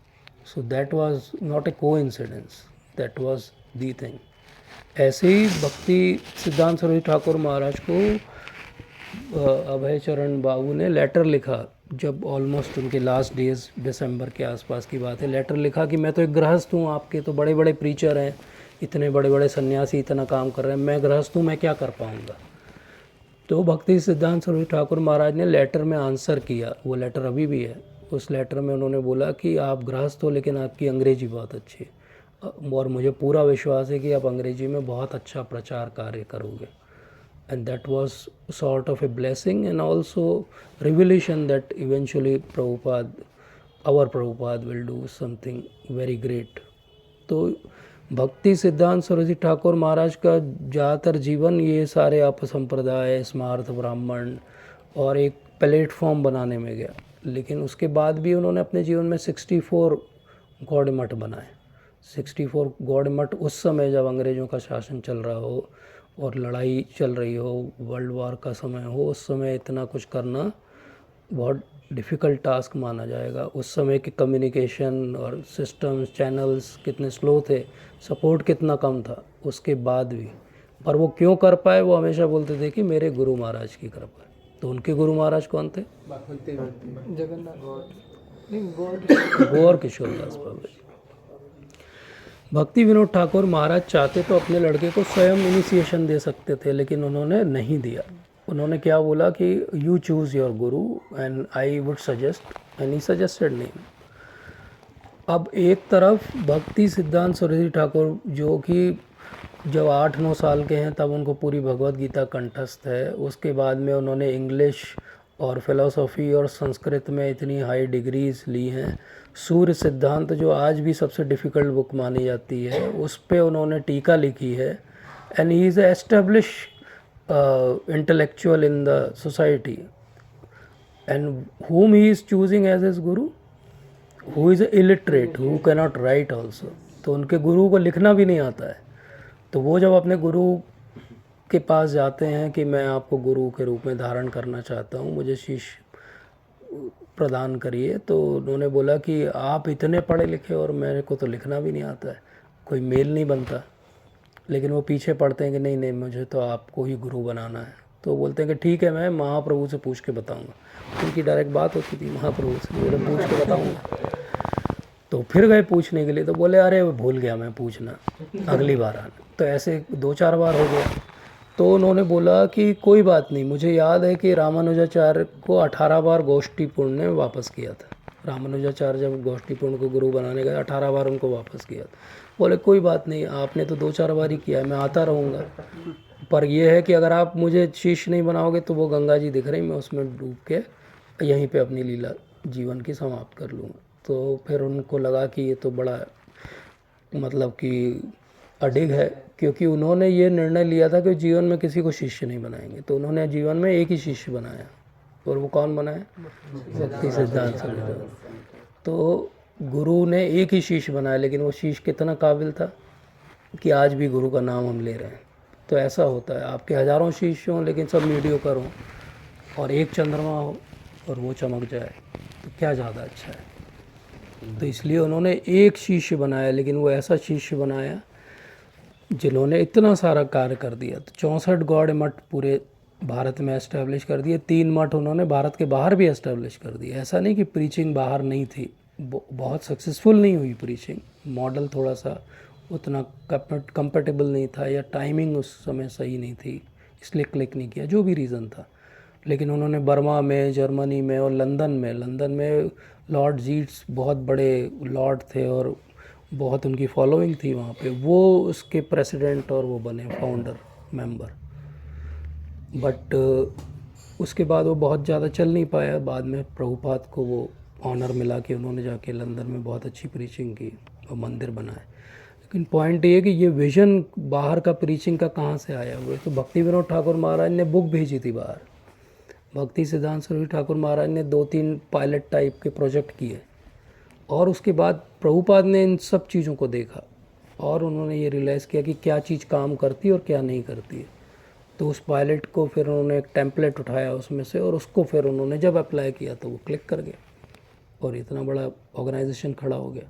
So that was not a coincidence, that was the thing. ऐसे ही भक्ति सिद्धांत सरस्वती ठाकुर महाराज को अभय चरण बाबू ने लेटर लिखा जब ऑलमोस्ट उनके लास्ट डेज दिसंबर के आसपास की बात है, लेटर लिखा कि मैं तो एक गृहस्थ हूँ, आपके तो बड़े बड़े प्रीचर हैं, इतने बड़े बड़े सन्यासी इतना काम कर रहे हैं, मैं गृहस्थ हूँ, मैं क्या कर पाऊँगा। तो भक्ति सिद्धांत सरस्वती ठाकुर महाराज ने लेटर में आंसर किया, वो लेटर अभी भी है। उस लेटर में उन्होंने बोला कि आप गृहस्थ हो लेकिन आपकी अंग्रेजी बहुत अच्छी है, और मुझे पूरा विश्वास है कि आप अंग्रेजी में बहुत अच्छा प्रचार कार्य करोगे। And that was sort of a blessing and also revelation that eventually our Prabhupada will do something very great. तो भक्ति सिद्धांत सरस्वती ठाकुर महाराज का ज़्यादातर जीवन ये सारे अपसंप्रदाय, स्मार्त ब्राह्मण और एक प्लेटफॉर्म बनाने में गया, लेकिन उसके बाद भी उन्होंने अपने जीवन में 64 गौड़ मठ बनाए। 64 गौड़ मठ उस समय जब अंग्रेज़ों का शासन चल रहा हो और लड़ाई चल रही हो, वर्ल्ड वार का समय हो, उस समय इतना कुछ करना बहुत डिफ़िकल्ट टास्क माना जाएगा। उस समय के कम्युनिकेशन और सिस्टम्स, चैनल्स कितने स्लो थे, सपोर्ट कितना कम था, उसके बाद भी पर वो क्यों कर पाए, वो हमेशा बोलते थे कि मेरे गुरु महाराज की कृपा है। तो उनके गुरु महाराज कौन थे? गौर किशोर दास बाबा जी। भक्ति विनोद ठाकुर महाराज चाहते तो अपने लड़के को स्वयं इनिशिएशन दे सकते थे, लेकिन उन्होंने नहीं दिया। उन्होंने क्या बोला कि you choose your Guru and I would suggest, and he suggested name. अब एक तरफ भक्ति सिद्धांत सरस्वती ठाकुर जो कि जब 8-9 साल के हैं तब उनको पूरी भगवत गीता कंठस्थ है, उसके बाद में उन्होंने इंग्लिश और फिलोसॉफी और संस्कृत में इतनी हाई डिग्रीज ली हैं। सूर्य सिद्धांत जो आज भी सबसे डिफ़िकल्ट बुक मानी जाती है, उस पे उन्होंने टीका लिखी है। And he is establish intellectual in the society, and whom he is choosing as his guru, who is illiterate, who cannot write also। तो उनके गुरु को लिखना भी नहीं आता है, तो वो जब अपने गुरु के पास जाते हैं कि मैं आपको गुरु के रूप में धारण करना चाहता हूँ, मुझे शिष्य प्रदान करिए, तो उन्होंने बोला कि आप इतने पढ़े लिखे और मेरे को तो लिखना भी नहीं आता है, कोई मेल नहीं बनता। लेकिन वो पीछे पड़ते हैं कि नहीं नहीं, मुझे तो आपको ही गुरु बनाना है। तो बोलते हैं कि ठीक है, मैं महाप्रभु से पूछ के बताऊंगा। उनकी डायरेक्ट बात होती थी महाप्रभु से, बोले पूछ के बताऊंगा। तो फिर गए पूछने के लिए, तो बोले अरे भूल गया मैं पूछना, अगली बार आना। तो ऐसे 2-4 बार हो गया। तो उन्होंने बोला कि कोई बात नहीं, मुझे याद है कि रामानुजाचार्य को 18 बार गोष्ठीपूर्ण ने वापस किया था। रामानुजाचार्य जब गोष्ठीपूर्ण को गुरु बनाने गए 18 बार उनको वापस किया था। बोले कोई बात नहीं, आपने तो 2-4 बार ही किया है, मैं आता रहूँगा, पर यह है कि अगर आप मुझे शिष्य नहीं बनाओगे तो वो गंगा जी दिख रही, मैं उसमें डूब के यहीं पे अपनी लीला जीवन की समाप्त कर लूँगा। तो फिर उनको लगा कि ये तो बड़ा मतलब कि अडिग है, क्योंकि उन्होंने ये निर्णय लिया था कि जीवन में किसी को शिष्य नहीं बनाएंगे। तो उन्होंने जीवन में एक ही शिष्य बनाया, और वो कौन बनाया? भक्ति सिद्धांत सरस्वती। तो गुरु ने एक ही शिष्य बनाया, लेकिन वो शिष्य कितना काबिल था कि आज भी गुरु का नाम हम ले रहे हैं। तो ऐसा होता है, आपके हज़ारों शिष्य हों लेकिन सब मीडियोकर हों, और एक चंद्रमा हो और वो चमक जाए, तो क्या ज़्यादा अच्छा है। तो इसलिए उन्होंने एक शिष्य बनाया, लेकिन वो ऐसा शिष्य बनाया जिन्होंने इतना सारा कार्य कर दिया। तो 64 गौड़ मठ पूरे भारत में एस्टेब्लिश कर दिए। 3 मठ उन्होंने भारत के बाहर भी एस्टेब्लिश कर दिए। ऐसा नहीं कि प्रीचिंग बाहर नहीं थी, बहुत सक्सेसफुल नहीं हुई प्रीचिंग, मॉडल थोड़ा सा उतना कंपेटेबल नहीं था, या टाइमिंग उस समय सही नहीं थी, इसलिए क्लिक नहीं किया, जो भी रीज़न था। लेकिन उन्होंने बर्मा में, जर्मनी में और लंदन में लॉर्ड जीट्स बहुत बड़े लॉर्ड थे और बहुत उनकी फॉलोइंग थी वहाँ पे, वो उसके प्रेसिडेंट और वो बने फाउंडर मेंबर। बट उसके बाद वो बहुत ज़्यादा चल नहीं पाया। बाद में प्रभुपाद को वो ऑनर मिला कि उन्होंने जाके लंदन में बहुत अच्छी प्रीचिंग की और मंदिर बनाए। लेकिन पॉइंट ये कि ये विज़न बाहर का प्रीचिंग का कहाँ से आया हुआ है? तो भक्ति विनोद ठाकुर महाराज ने बुक भेजी थी बाहर। भक्ति सिद्धांत सरस्वती ठाकुर महाराज ने 2-3 पायलट टाइप के प्रोजेक्ट किए, और उसके बाद प्रभुपाद ने इन सब चीज़ों को देखा और उन्होंने ये रियलाइज़ किया कि क्या चीज़ काम करती है और क्या नहीं करती है। तो उस पायलट को फिर उन्होंने एक टेम्पलेट उठाया उसमें से, और उसको फिर उन्होंने जब अप्लाई किया तो वो क्लिक कर गया और इतना बड़ा ऑर्गेनाइजेशन खड़ा हो गया।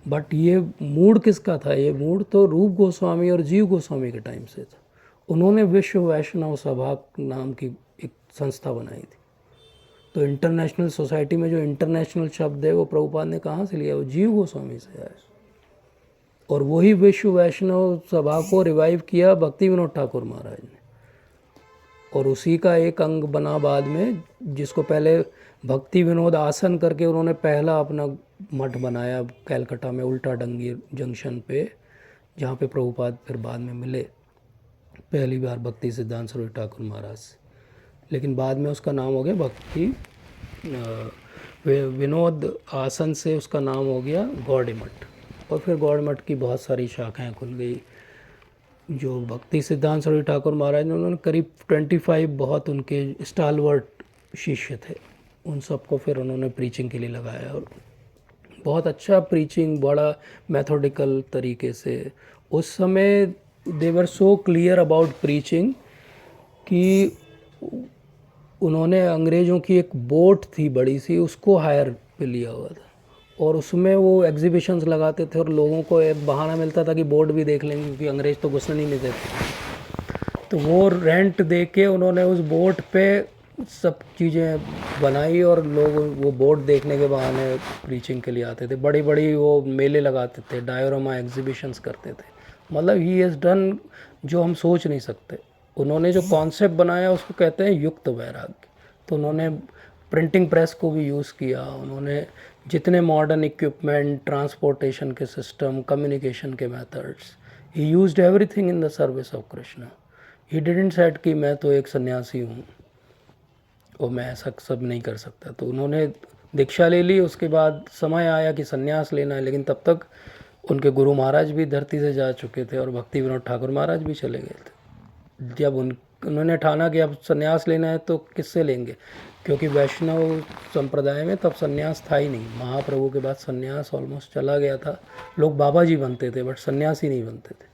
बट ये मूड किसका था? ये मूड तो रूप गोस्वामी और जीव गोस्वामी के टाइम से था। उन्होंने विश्व वैष्णव सभा नाम की एक संस्था बनाई थी। तो इंटरनेशनल सोसाइटी में जो इंटरनेशनल शब्द है वो प्रभुपाद ने कहाँ से लिया, वो जीव गोस्वामी से आया। और वही विश्व वैष्णव सभा को रिवाइव किया भक्ति विनोद ठाकुर महाराज ने, और उसी का एक अंग बना बाद में, जिसको पहले भक्ति विनोद आसन करके उन्होंने पहला अपना मठ बनाया कैलकाटा में उल्टा डंगी जंक्शन पे, जहाँ पे प्रभुपाद फिर बाद में मिले पहली बार भक्ति सिद्धांत सरस्वती ठाकुर महाराज से। लेकिन बाद में उसका नाम हो गया भक्ति विनोद आसन से उसका नाम हो गया गौड़ी मठ, और फिर गौड़ी मठ की बहुत सारी शाखाएं खुल गई। जो भक्ति सिद्धांत सरस्वती ठाकुर महाराज ने, उन्होंने करीब 25 बहुत उनके स्टालवर्ट शिष्य थे, उन सबको फिर उन्होंने प्रीचिंग के लिए लगाया, और बहुत अच्छा प्रीचिंग, बड़ा मेथोडिकल तरीके से। उस समय दे वर सो क्लियर अबाउट प्रीचिंग कि उन्होंने अंग्रेज़ों की एक बोट थी बड़ी सी, उसको हायर पे लिया हुआ था, और उसमें वो एग्जीबिशंस लगाते थे, और लोगों को एक बहाना मिलता था कि बोट भी देख लेंगे, क्योंकि अंग्रेज़ तो घुसने नहीं देते। तो वो रेंट दे के उन्होंने उस बोट पे सब चीज़ें बनाई, और लोग वो बोट देखने के बहाने प्रीचिंग के लिए आते थे। बड़ी बड़ी वो मेले लगाते थे, डायोरामा एग्जीबिशंस करते थे। मतलब ही हैज़ डन जो हम सोच नहीं सकते। उन्होंने जो कॉन्सेप्ट बनाया उसको कहते हैं युक्त वैराग्य। तो उन्होंने प्रिंटिंग प्रेस को भी यूज़ किया, उन्होंने जितने मॉडर्न इक्विपमेंट, ट्रांसपोर्टेशन के सिस्टम, कम्युनिकेशन के methods, he used everything in the service of Krishna. He didn't said कि मैं तो एक सन्यासी हूँ और मैं ऐसा सब नहीं कर सकता। तो उन्होंने दीक्षा ले ली, उसके बाद समय आया कि सन्यास लेना है, लेकिन तब तक उनके गुरु महाराज भी धरती से जा चुके थे और भक्ति विनोद ठाकुर महाराज भी चले गए थे। जब उन्होंने ठाना कि अब सन्यास लेना है तो किससे लेंगे, क्योंकि वैष्णव संप्रदाय में तब सन्यास था ही नहीं। महाप्रभु के बाद सन्यास ऑलमोस्ट चला गया था, लोग बाबा जी बनते थे बट सन्यासी नहीं बनते थे।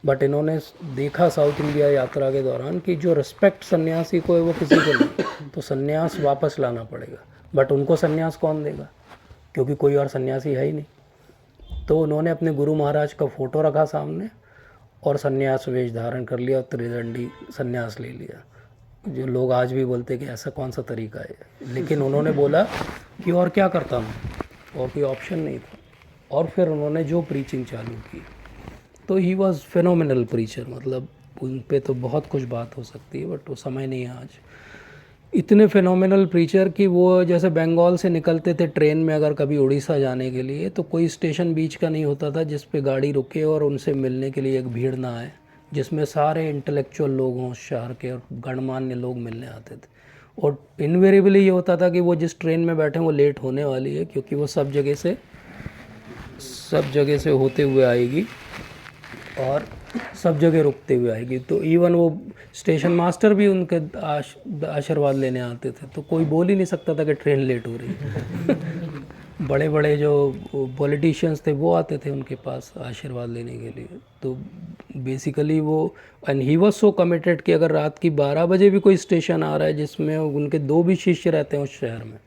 बट इन्होंने देखा साउथ इंडिया यात्रा के दौरान कि जो रिस्पेक्ट सन्यासी को है वो किसी को नहीं, तो सन्यास वापस लाना पड़ेगा। बट उनको सन्यास कौन देगा, क्योंकि कोई और सन्यासी है ही नहीं। तो उन्होंने अपने गुरु महाराज का फ़ोटो रखा सामने और सन्यास वेश धारण कर लिया और त्रिदंडी सन्यास ले लिया। जो लोग आज भी बोलते कि ऐसा कौन सा तरीका है, लेकिन उन्होंने बोला कि और क्या करता हूँ, और कोई ऑप्शन नहीं था। और फिर उन्होंने जो प्रीचिंग चालू की, तो ही वॉज फेनोमिनल प्रीचर। मतलब उन पे तो बहुत कुछ बात हो सकती है, बट वो समय नहीं है आज। इतने फेनोमिनल प्रीचर कि वो जैसे बंगाल से निकलते थे ट्रेन में अगर कभी उड़ीसा जाने के लिए, तो कोई स्टेशन बीच का नहीं होता था जिस पे गाड़ी रुके और उनसे मिलने के लिए एक भीड़ ना आए, जिसमें सारे इंटेलेक्चुअल लोग हों शहर के और गणमान्य लोग मिलने आते थे। और इनवेरिएबली ये होता था कि वो जिस ट्रेन में बैठे वो लेट होने वाली है, क्योंकि वो सब जगह से होते हुए आएगी और सब जगह रुकते हुए आएगी। तो इवन वो स्टेशन मास्टर भी उनके आशीर्वाद लेने आते थे, तो कोई बोल ही नहीं सकता था कि ट्रेन लेट हो रही है। बड़े बड़े जो पॉलिटिशियंस थे वो आते थे उनके पास आशीर्वाद लेने के लिए। तो बेसिकली वो, and he was so committed कि अगर रात की 12 बजे भी कोई स्टेशन आ रहा है जिसमें उनके 2 भी शिष्य रहते हैं उस शहर में,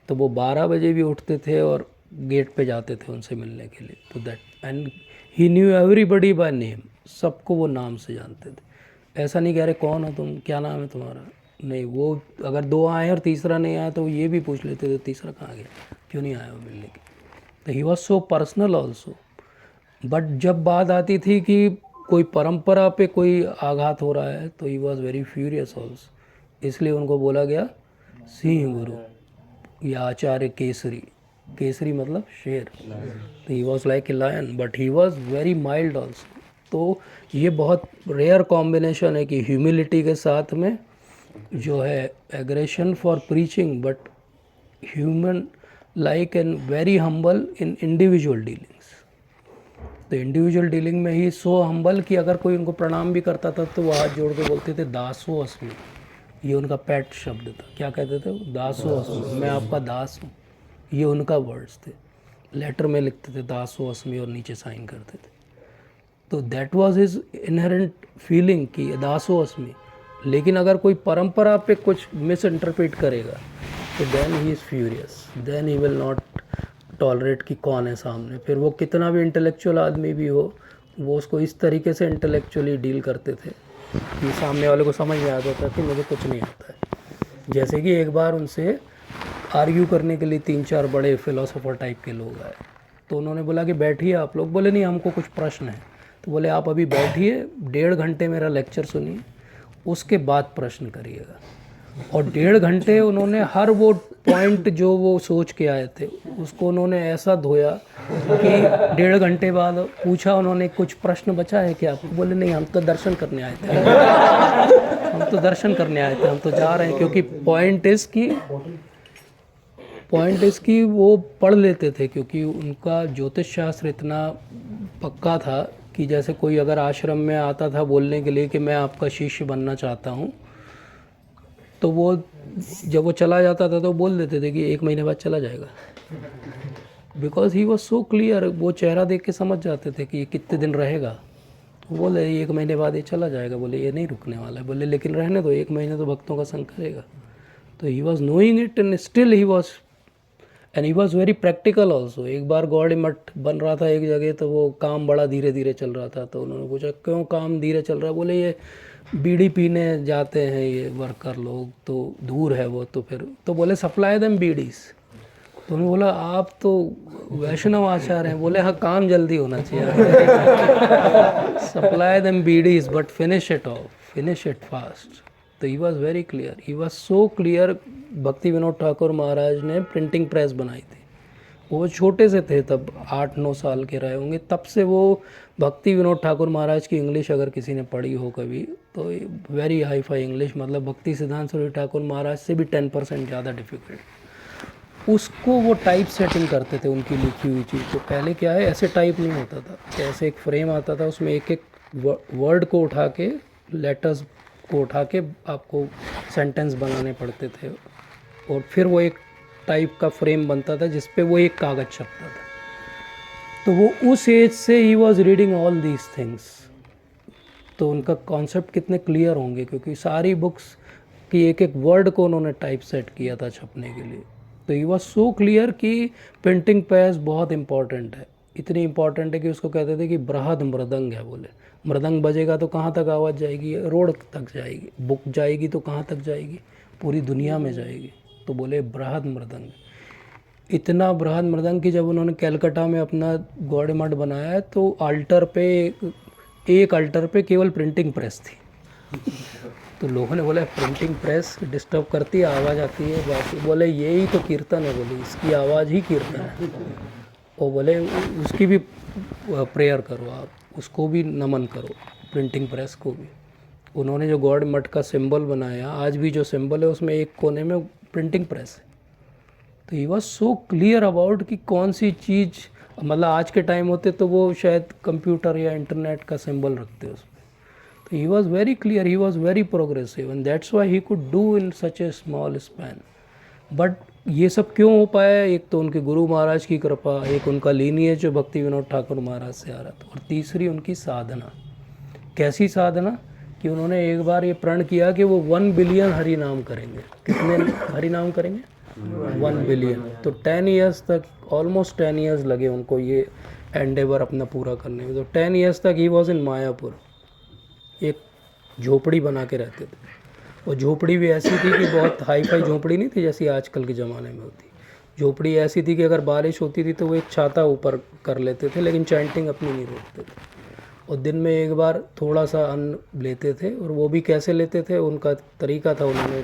तो वो 12 बजे भी उठते थे और गेट पे जाते थे उनसे मिलने के लिए। तो that, and he new everybody by name, सबको वो नाम से जानते थे। ऐसा नहीं कह रहे कौन हो तुम, क्या नाम है तुम्हारा, नहीं। वो अगर 2 आए और तीसरा नहीं आया तो ये भी पूछ लेते थे तीसरा कहाँ गया, क्यों नहीं आया वो मिलने की। तो he was so personal also. But जब बात आती थी कि कोई परंपरा पे कोई आघात हो रहा है, तो he was very furious also. इसलिए उनको बोला गया सिंह गुरु या आचार्य केसरी। केसरी मतलब शेर। तो he was like a lion, but he was very mild also. तो ये बहुत रेयर कॉम्बिनेशन है कि ह्यूमिलिटी के साथ में जो है aggression for preaching, but human like and very humble in individual dealings. तो इंडिविजुअल डीलिंग में ही सो हम्बल कि अगर कोई उनको प्रणाम भी करता था तो वो हाथ जोड़ के बोलते थे दासो अस्मि। ये उनका पेट शब्द था। क्या कहते थे? दासो अस्मि, मैं आपका दास हूँ। ये उनका वर्ड्स थे। लेटर में लिखते थे दासो अस्मि और नीचे साइन करते थे। तो that was his inherent feeling कि दासो अस्मि। लेकिन अगर कोई परंपरा पे कुछ मिस इंटरप्रेट करेगा तो then he is furious, then he will not tolerate कि कौन है सामने। फिर वो कितना भी इंटेलेक्चुअल आदमी भी हो, वो उसको इस तरीके से इंटेलेक्चुअली डील करते थे कि सामने वाले को समझ में आ जाता कि मुझे कुछ नहीं आता है। जैसे कि एक बार उनसे आर्ग्यू करने के लिए 3-4 बड़े फिलोसोफर टाइप के लोग आए। तो उन्होंने बोला कि बैठिए आप लोग। बोले नहीं, हमको कुछ प्रश्न है। तो बोले आप अभी बैठिए, 1.5 घंटे मेरा लेक्चर सुनिए, उसके बाद प्रश्न करिएगा। और 1.5 घंटे उन्होंने हर वो पॉइंट जो वो सोच के आए थे उसको उन्होंने ऐसा धोया कि 1.5 घंटे बाद पूछा उन्होंने, कुछ प्रश्न बचा है क्या आपको? बोले नहीं, हम तो दर्शन करने आए थे, हम तो दर्शन करने आए थे, हम तो जा रहे हैं। क्योंकि पॉइंट इस कि वो पढ़ लेते थे, क्योंकि उनका ज्योतिष शास्त्र इतना पक्का था कि जैसे कोई अगर आश्रम में आता था बोलने के लिए कि मैं आपका शिष्य बनना चाहता हूँ, तो वो जब वो चला जाता था तो बोल देते थे कि 1 महीने बाद चला जाएगा। Because he was so clear, वो चेहरा देख के समझ जाते थे कि ये कितने दिन रहेगा। तो बोले 1 महीने बाद ये चला जाएगा। बोले ये नहीं रुकने वाला है। बोले लेकिन रहने दो, 1 महीने तो भक्तों का संग करेगा। तो he was knowing it and still he was very practical also. एक बार गौड़ी मठ बन रहा था एक जगह, तो वो काम बड़ा धीरे धीरे चल रहा था। तो उन्होंने पूछा क्यों काम धीरे चल रहा है? बोले ये बीड़ी पीने जाते हैं ये वर्कर लोग, तो दूर है वो, तो फिर तो बोले सप्लाई देम बीडीज। तो उन्होंने बोला आप तो वैष्णव आचार्य हैं। बोले हाँ, काम जल्दी होना चाहिए, supply them beads but finish it off, finish it fast. तो he was very clear, he was so clear. Bhakti Vinod Thakur महाराज ने प्रिंटिंग प्रेस बनाई थी। वो छोटे से थे तब, 8-9 साल के रहे होंगे, तब से वो भक्ति विनोद ठाकुर महाराज की इंग्लिश अगर किसी ने पढ़ी हो कभी, तो वेरी हाई फाई इंग्लिश, मतलब भक्ति सिद्धांत सरस्वती ठाकुर महाराज से भी 10% ज़्यादा डिफिकल्ट। उसको वो टाइप सेटिंग करते थे उनकी लिखी हुई चीज़। तो पहले क्या है, ऐसे टाइप नहीं होता था, ऐसे एक फ्रेम आता था, उसमें एक एक वर्ड को उठा के, लेटर्स को उठा के आपको सेंटेंस बनाने पड़ते थे, और फिर वो एक टाइप का फ्रेम बनता था जिस पे वो एक कागज़ छपता था। तो वो उस एज से he was reading all these things. तो उनका कॉन्सेप्ट कितने क्लियर होंगे, क्योंकि सारी बुक्स की एक एक वर्ड को उन्होंने टाइप सेट किया था छपने के लिए। तो ही वॉज सो क्लियर कि प्रिंटिंग प्रेस बहुत इंपॉर्टेंट है। इतनी इंपॉर्टेंट है कि उसको कहते थे कि बृहद मृदंग है। बोले मृदंग बजेगा तो कहाँ तक आवाज़ जाएगी? रोड तक जाएगी। बुक जाएगी तो कहाँ तक जाएगी? पूरी दुनिया में जाएगी। तो बोले बृहद मृदंग। इतना बृहद मृदंग कि जब उन्होंने कलकत्ता में अपना गौड़ी मठ बनाया तो अल्टर पे, एक अल्टर पे केवल प्रिंटिंग प्रेस थी। तो लोगों ने बोला प्रिंटिंग प्रेस डिस्टर्ब करती है, आवाज़ आती है बाकी। बोले यही तो कीर्तन है, बोले इसकी आवाज़ ही कीर्तन है। और बोले उसकी भी प्रेयर करो आप, उसको भी नमन करो, प्रिंटिंग प्रेस को भी। उन्होंने जो गौड़ मठ का सिंबल बनाया, आज भी जो सिंबल है उसमें एक कोने में प्रिंटिंग प्रेस है। तो he was so clear about कि कौन सी चीज़, मतलब आज के टाइम होते तो वो शायद कंप्यूटर या इंटरनेट का सिंबल रखते उसमें। तो he was very clear, he was very progressive, and that's why he could do in such A small span. But ये सब क्यों हो पाया? एक तो उनके गुरु महाराज की कृपा, एक उनका लीनिएज जो भक्ति विनोद ठाकुर महाराज से आ रहा था, और तीसरी उनकी साधना। कैसी साधना? कि उन्होंने एक बार ये प्रण किया कि वो 1 बिलियन हरि नाम करेंगे। कितने हरि नाम करेंगे? 1 बिलियन। तो 10 ईयर्स तक, ऑलमोस्ट 10 ईयर्स लगे उनको ये एंडेवर अपना पूरा करने में। तो 10 ईयर्स तक ही वॉज इन मायापुर, एक झोपड़ी बना के रहते थे। और झोपड़ी भी ऐसी थी कि बहुत हाई फाई झोपड़ी नहीं थी जैसी आजकल के ज़माने में होती। झोपड़ी ऐसी थी कि अगर बारिश होती थी तो वो एक छाता ऊपर कर लेते थे, लेकिन चैंटिंग अपनी नहीं रोकते थे। और दिन में एक बार थोड़ा सा अन्न लेते थे, और वो भी कैसे लेते थे, उनका तरीका था, उन्होंने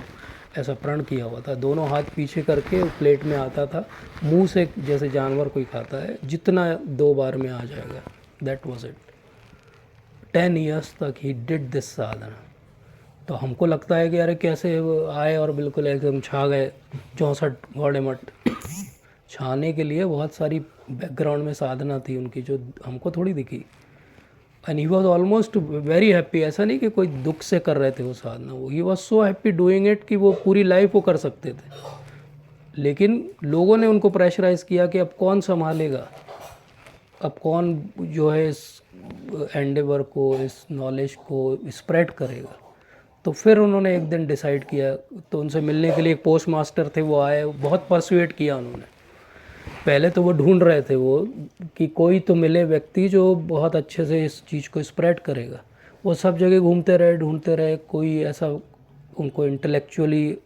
ऐसा प्रण किया हुआ था, दोनों हाथ पीछे करके प्लेट में आता था, मुंह से जैसे जानवर कोई खाता है, जितना 2 बार में आ जाएगा। That was it. 10 ईयर्स तक ही डिड दिस साधना। तो हमको लगता है कि अरे कैसे वो आए और बिल्कुल एकदम छा गए 64 गौड़े मठ। छाने के लिए बहुत सारी बैकग्राउंड में साधना थी उनकी, जो हमको थोड़ी दिखी। And he was almost very happy. ऐसा नहीं कि कोई दुख से कर रहे थे वो साधना, वो ही was so happy doing it कि वो पूरी लाइफ वो कर सकते थे। लेकिन लोगों ने उनको प्रेशराइज़ किया कि अब कौन संभालेगा, अब कौन जो है इस एंडेवर को, इस नॉलेज को स्प्रेड करेगा। तो फिर उन्होंने एक दिन डिसाइड किया, तो उनसे मिलने के लिए एक पोस्ट मास्टर थे, वो आए, बहुत परसुएट किया उन्होंने। पहले तो वो ढूंढ रहे थे वो कि कोई तो मिले व्यक्ति जो बहुत अच्छे से इस चीज़ को स्प्रेड करेगा। वो सब जगह घूमते रहे, ढूंढते रहे, कोई ऐसा उनको इंटेलेक्चुअली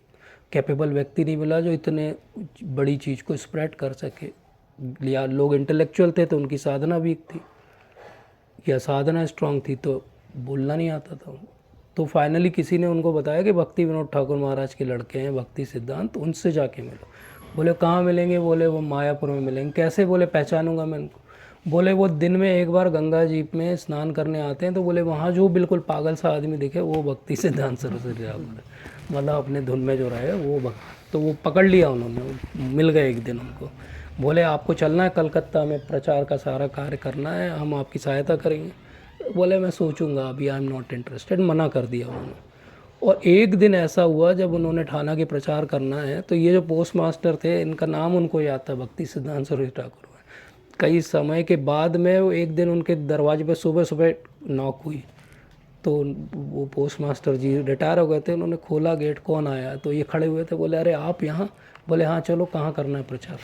कैपेबल व्यक्ति नहीं मिला जो इतने बड़ी चीज़ को स्प्रेड कर सके। या लोग इंटेलेक्चुअल थे तो उनकी साधना वीक थी, या साधना स्ट्रांग थी तो बोलना नहीं आता था। तो फाइनली किसी ने उनको बताया कि भक्ति विनोद ठाकुर महाराज के लड़के हैं भक्ति सिद्धांत, उनसे जाके मिलो। बोले कहाँ मिलेंगे? बोले वो मायापुर में मिलेंगे। कैसे? बोले पहचानूंगा मैं उनको। बोले वो दिन में एक बार गंगा जी में स्नान करने आते हैं, तो बोले वहाँ जो बिल्कुल पागल सा आदमी दिखे वो भक्ति सिद्धांत सरस्वती ठाकुर है, मतलब अपने धुन में जो रहे वो भक्त। तो वो पकड़ लिया उन्होंने, मिल गए एक दिन उनको। बोले आपको चलना है कलकत्ता में, प्रचार का सारा कार्य करना है, हम आपकी सहायता करेंगे। बोले मैं सोचूंगा, अभी आई एम नॉट इंटरेस्टेड, मना कर दिया उन्होंने। और एक दिन ऐसा हुआ जब उन्होंने ठाना के प्रचार करना है, तो ये जो पोस्ट मास्टर थे इनका नाम उनको याद था, भक्ति सिद्धांत सरस्वती ठाकुर। कई समय के बाद में वो एक दिन उनके दरवाजे पे सुबह सुबह नॉक हुई, तो वो पोस्ट मास्टर जी रिटायर हो गए थे, उन्होंने खोला गेट, कौन आया? तो ये खड़े हुए थे। बोले अरे आप यहाँ? बोले हाँ चलो, कहाँ करना है प्रचार?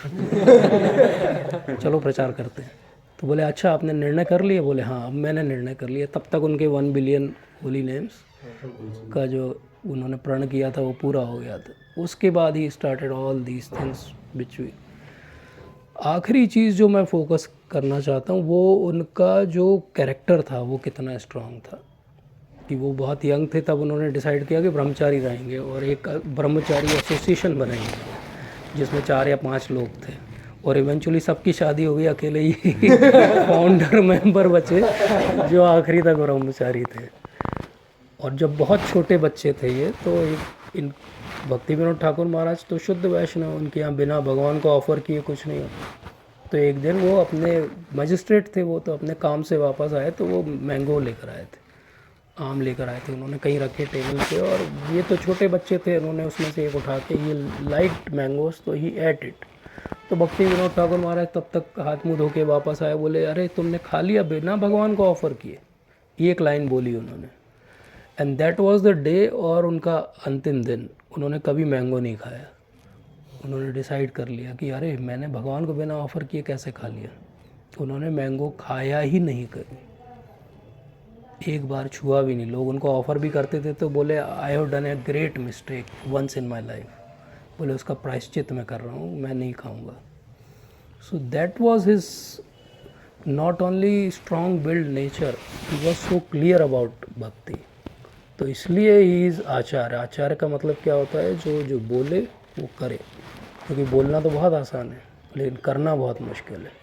चलो प्रचार करते हैं। तो बोले अच्छा आपने निर्णय कर लिया? बोले हाँ अब मैंने निर्णय कर लिया। तब तक उनके 1 बिलियन होली नेम्स का जो उन्होंने प्रण किया था वो पूरा हो गया था। उसके बाद he started all these things which we. आखिरी चीज़ जो मैं फोकस करना चाहता हूँ वो उनका जो कैरेक्टर था वो कितना स्ट्रांग था। कि वो बहुत यंग थे तब उन्होंने डिसाइड किया कि ब्रह्मचारी रहेंगे और एक ब्रह्मचारी एसोसिएशन बनाएंगे जिसमें 4 या 5 लोग थे, और इवेंचुअली सबकी शादी हो गई, अकेले ही फाउंडर मेंबर बचे जो आखिरी तक ब्रह्मचारी थे। और जब बहुत छोटे बच्चे थे ये, तो इन भक्ति विनोद ठाकुर महाराज तो शुद्ध वैष्णव, उनके यहाँ बिना भगवान को ऑफर किए कुछ नहीं होता। तो एक दिन वो अपने मजिस्ट्रेट थे, वो तो अपने काम से वापस आए, तो वो मैंगो लेकर आए थे, आम लेकर आए थे, उन्होंने कहीं रखे टेबल पे, और ये तो छोटे बच्चे थे, उन्होंने उसमें से एक उठा के, ये लाइट मैंगोस, तो ही एट इट। तो भक्ति विनोद ठाकुर महाराज तब तक हाथ मुँह धो के वापस आए। बोले अरे तुमने खा लिया बिना भगवान को ऑफर किए? ये एक लाइन बोली उन्होंने। And that was the day, और उनका अंतिम दिन। उन्होंने कभी मैंगो नहीं खाया। उन्होंने डिसाइड कर लिया कि अरे मैंने भगवान को बिना ऑफ़र किए कैसे खा लिया। उन्होंने मैंगो खाया ही नहीं कभी, एक बार छुआ भी नहीं। लोग उनको ऑफ़र भी करते थे तो बोले I have done a great mistake once in my life, बोले उसका प्रायश्चित मैं कर रहा हूँ, मैं नहीं खाऊंगा। So that was his not only strong build nature, he was so clear about भक्ति। तो इसलिए ही इज़ आचार्य। आचार्य का मतलब क्या होता है? जो बोले वो करे, क्योंकि बोलना तो बहुत आसान है लेकिन करना बहुत मुश्किल है।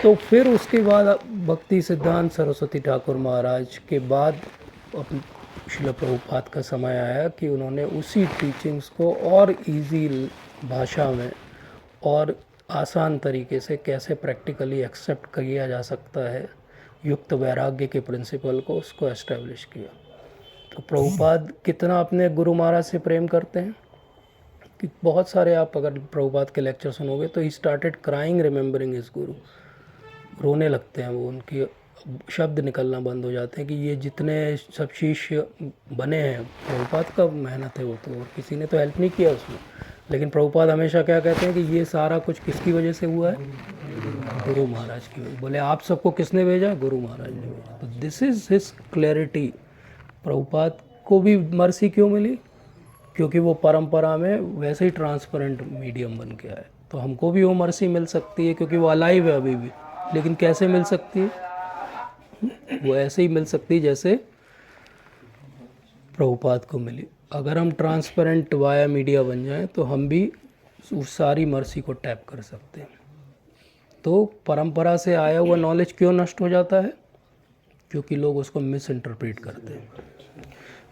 तो फिर उसके बाद भक्ति सिद्धांत सरस्वती ठाकुर महाराज के बाद अपने श्रील प्रभुपाद का समय आया कि उन्होंने उसी टीचिंग्स को और इजी भाषा में और आसान तरीके से कैसे प्रैक्टिकली एक्सेप्ट किया जा सकता है, युक्त वैराग्य के प्रिंसिपल को, उसको एस्टेब्लिश किया। तो प्रभुपाद कितना अपने गुरु महाराज से प्रेम करते हैं कि बहुत सारे, आप अगर प्रभुपाद के लेक्चर सुनोगे तो he started crying remembering his गुरु। रोने लगते हैं वो, उनकी शब्द निकलना बंद हो जाते हैं कि ये जितने सब शिष्य बने हैं, प्रभुपाद का मेहनत है वो तो, और किसी ने तो हेल्प नहीं किया उसमें। लेकिन प्रभुपाद हमेशा क्या कहते हैं कि ये सारा कुछ किसकी वजह से हुआ है? गुरु महाराज की वजह। बोले आप सबको किसने भेजा? गुरु महाराज ने भेजा। तो this is his clarity. Prabhupada को भी मर्सी क्यों मिली? क्योंकि वो परंपरा में वैसे ही ट्रांसपेरेंट मीडियम बन के आए। तो हमको भी वो मर्सी मिल सकती है क्योंकि वो अलाइव है अभी भी। लेकिन कैसे मिल सकती है? वो ऐसे ही मिल सकती है जैसे प्रभुपाद को मिली। अगर हम ट्रांसपेरेंट वाया मीडिया बन जाएं तो हम भी उस सारी मर्सी को टैप कर सकते हैं। तो परंपरा से आया हुआ नॉलेज क्यों नष्ट हो जाता है? क्योंकि लोग उसको मिस इंटरप्रेट करते हैं।